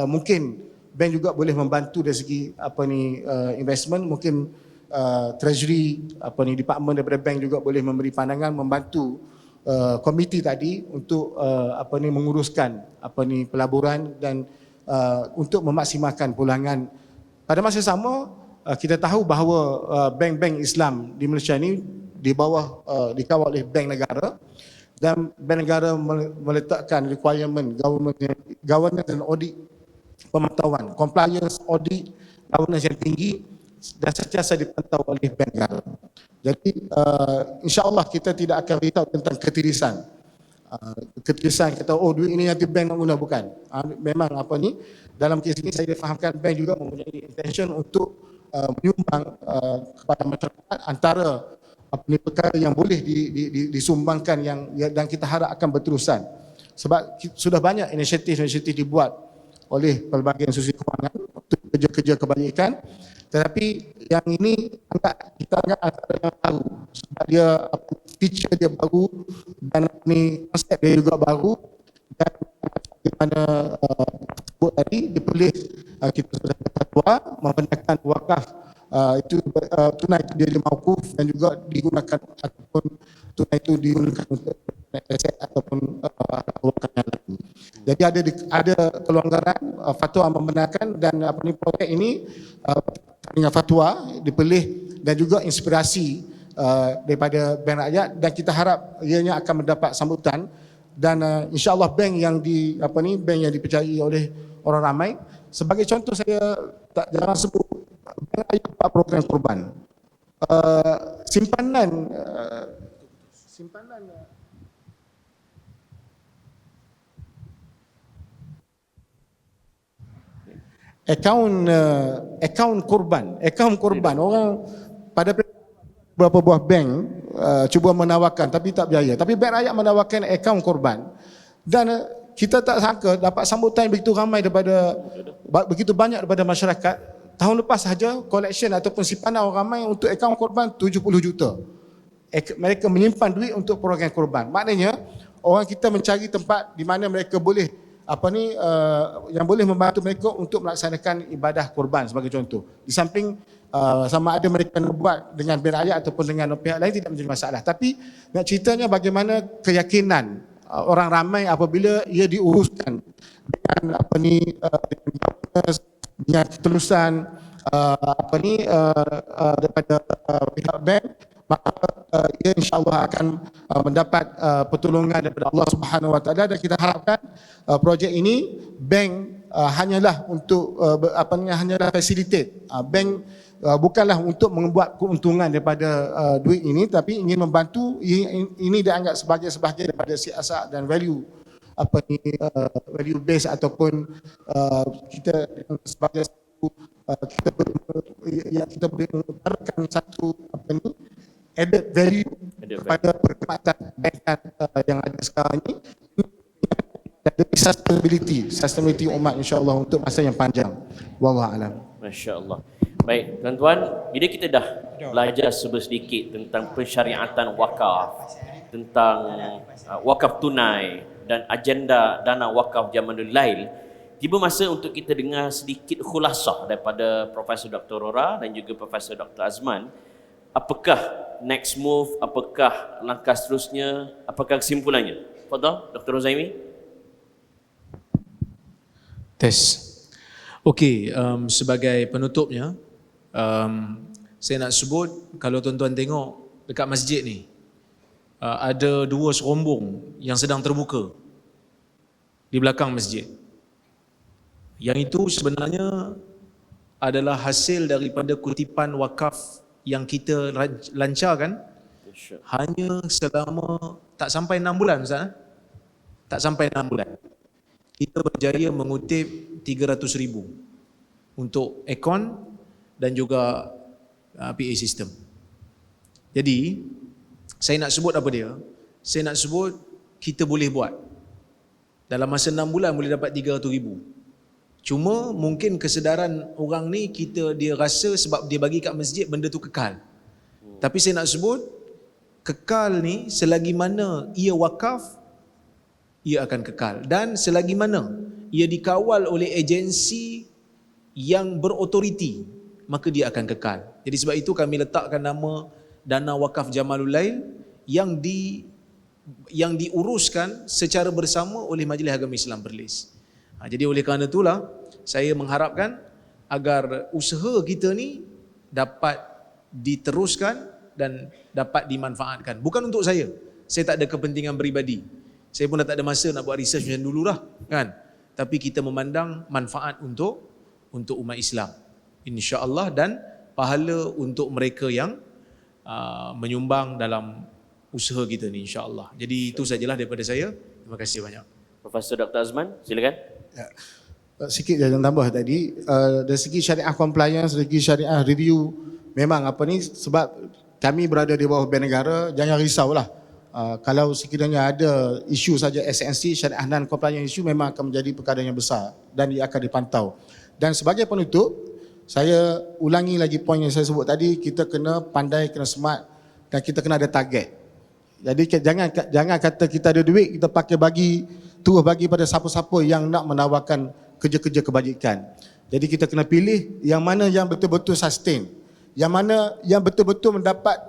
mungkin bank juga boleh membantu dari segi investment, mungkin treasury department daripada bank juga boleh memberi pandangan, membantu komiti tadi untuk menguruskan pelaburan dan untuk memaksimalkan pulangan. Pada masa sama kita tahu bahawa bank-bank Islam di Malaysia ini di bawah dikawal oleh bank negara, dan bank negara meletakkan requirement governance dan audit, pemantauan, compliance, audit, governance yang tinggi dan sentiasa dipantau oleh bank negara. Jadi insya-Allah kita tidak akan beritahu tentang ketirisan. Ketirisan kata duit ini nanti bank nak guna, bukan. Memang dalam kes ini saya fahamkan bank juga mempunyai intention untuk menyumbang kepada masyarakat antara perkara yang boleh disumbangkan dan kita harap akan berterusan. Sebab sudah banyak inisiatif dibuat oleh pelbagai institusi kewangan untuk kerja-kerja kebajikan, tetapi yang ini kita anggap antara yang baru sebab dia feature dia baru dan konsep dia juga baru, dan bagaimana sebut tadi dipilih kita sudah fatwa membenarkan wakaf itu tunai itu dia mauquf dan juga digunakan ataupun tunai itu digunakan untuk aset ataupun wakaf yang lain. Jadi ada kelonggaran fatwa membenarkan, dan projek ini dengan fatwa dipilih dan juga inspirasi daripada bank rakyat, dan kita harap ianya akan mendapat sambutan, dan insya-Allah bank yang bank yang dipercayai oleh orang ramai. Sebagai contoh, saya jangan sebut bank rakyat buat program korban. Simpanan akaun korban orang pada beberapa buah bank cuba menawarkan tapi tak berjaya, tapi bank rakyat menawarkan akaun korban, dan kita tak sangka dapat sambutan begitu ramai daripada begitu banyak daripada masyarakat. Tahun lepas sahaja collection ataupun simpanan orang ramai untuk akaun korban 70 juta. Mereka menyimpan duit untuk program korban. Maknanya orang kita mencari tempat di mana mereka boleh yang boleh membantu mereka untuk melaksanakan ibadah korban sebagai contoh. Di samping sama ada mereka nak buat dengan bank rakyat ataupun dengan pihak lain tidak menjadi masalah. Tapi nak ceritanya bagaimana keyakinan orang ramai apabila ia diuruskan dengan dengan keterusan daripada pihak bank, maka ia insya-Allah akan mendapat pertolongan daripada Allah Subhanahu Wa Taala, dan kita harapkan projek ini bank hanyalah untuk hanyalah facilitate. Bank bukanlah untuk membuat keuntungan daripada duit ini, tapi ingin membantu. Ini dianggap sebagai sebahagian daripada siasat dan value value base ataupun kita sebagai kita boleh mengutarakan satu added value kepada perkhidmatan bankan yang ada sekarang ini, dan sustainability umat insya-Allah untuk masa yang panjang. Wallahu a'lam. Masya-Allah. Baik, tuan-tuan, bila kita dah belajar sedikit tentang pensyariatan wakaf, tentang wakaf tunai dan agenda dana wakaf Jamanul Lail, tiba masa untuk kita dengar sedikit khulasah daripada Profesor Dr. Rora dan juga Profesor Dr. Azman. Apakah next move, apakah langkah seterusnya, apakah kesimpulannya? Fadhal, Dr. Rozaimi. Tes. Okey, sebagai penutupnya, saya nak sebut, kalau tuan-tuan tengok dekat masjid ni, ada dua serombong yang sedang terbuka di belakang masjid. Yang itu sebenarnya adalah hasil daripada kutipan wakaf yang kita lancarkan hanya selama tak sampai 6 bulan, Ustaz. Tak sampai 6 bulan. kita berjaya mengutip 300,000 untuk aircon dan juga PA system. Jadi saya nak sebut apa dia? Saya nak sebut kita boleh buat. Dalam masa 6 bulan boleh dapat 300,000. Cuma mungkin kesedaran orang ni dia rasa sebab dia bagi kat masjid benda tu kekal. Tapi saya nak sebut kekal ni selagi mana ia wakaf, ia akan kekal. Dan selagi mana ia dikawal oleh agensi yang berautoriti, maka dia akan kekal. Jadi sebab itu kami letakkan nama Dana Wakaf Jamalul Lail yang diuruskan secara bersama oleh Majlis Agama Islam Perlis. Jadi oleh kerana itulah saya mengharapkan agar usaha kita ni dapat diteruskan dan dapat dimanfaatkan. Bukan untuk saya tak ada kepentingan peribadi. Saya pun dah tak ada masa nak buat research macam dululah, kan. Tapi kita memandang manfaat untuk umat Islam, insya-Allah, dan pahala untuk mereka yang menyumbang dalam usaha kita ni, insya-Allah. Jadi itu sajalah daripada saya. Terima kasih banyak. Profesor Dr. Azman, silakan. Ya. Sikit je yang tambah tadi, dari segi syariah compliance, dari segi syariah review, memang apa ni, sebab kami berada di bawah Bank Negara, jangan risaulah. Kalau sekiranya ada isu saja SNC, syariah non compliance isu, memang akan menjadi perkara yang besar dan ia akan dipantau. Dan sebagai penutup, saya ulangi lagi poin yang saya sebut tadi, kita kena pandai, kena smart dan kita kena ada target. Jadi jangan kata kita ada duit, kita pakai terus bagi pada siapa-siapa yang nak menawarkan kerja-kerja kebajikan. Jadi kita kena pilih yang mana yang betul-betul sustain, yang mana yang betul-betul mendapat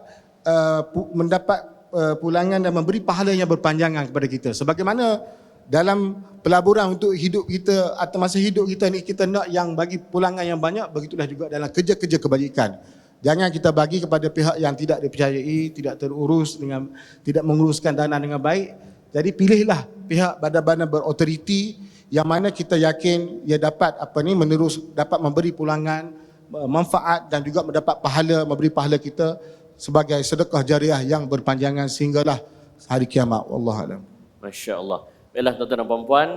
pulangan dan memberi pahala yang berpanjangan kepada kita. Sebagaimana dalam pelaburan untuk hidup kita atau masa hidup kita ni, kita nak yang bagi pulangan yang banyak, begitulah juga dalam kerja-kerja kebajikan. Jangan kita bagi kepada pihak yang tidak dipercayai, tidak terurus dengan, tidak menguruskan dana dengan baik. Jadi pilihlah pihak badan-badan berautoriti yang mana kita yakin ia dapat dapat memberi pulangan, manfaat dan juga mendapat pahala, memberi pahala kita sebagai sedekah jariah yang berpanjangan sehinggalah hari kiamat. Wallahualam. Masya-Allah. Baiklah tuan-tuan dan puan-puan,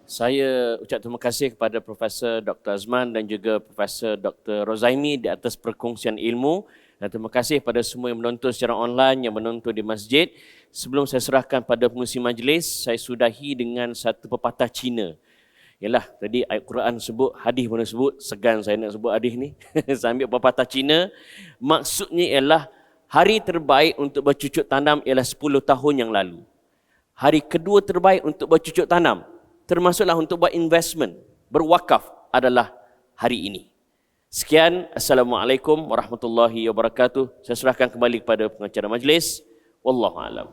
saya ucap terima kasih kepada Profesor Dr. Azman dan juga Profesor Dr. Rozaimi di atas perkongsian ilmu, dan terima kasih pada semua yang menonton secara online, yang menonton di masjid. Sebelum saya serahkan pada pengurusi majlis, saya sudahi dengan satu pepatah Cina. Yalah, tadi ayat Quran sebut, hadis pun sebut, segan saya nak sebut hadis ni. Saya ambil pepatah Cina, maksudnya ialah hari terbaik untuk bercucuk tanam ialah 10 tahun yang lalu. Hari kedua terbaik untuk bercucuk tanam, termasuklah untuk buat investment, berwakaf, adalah hari ini. Sekian, Assalamualaikum warahmatullahi wabarakatuh. Saya serahkan kembali kepada pengacara majlis. Wallahu a'lam.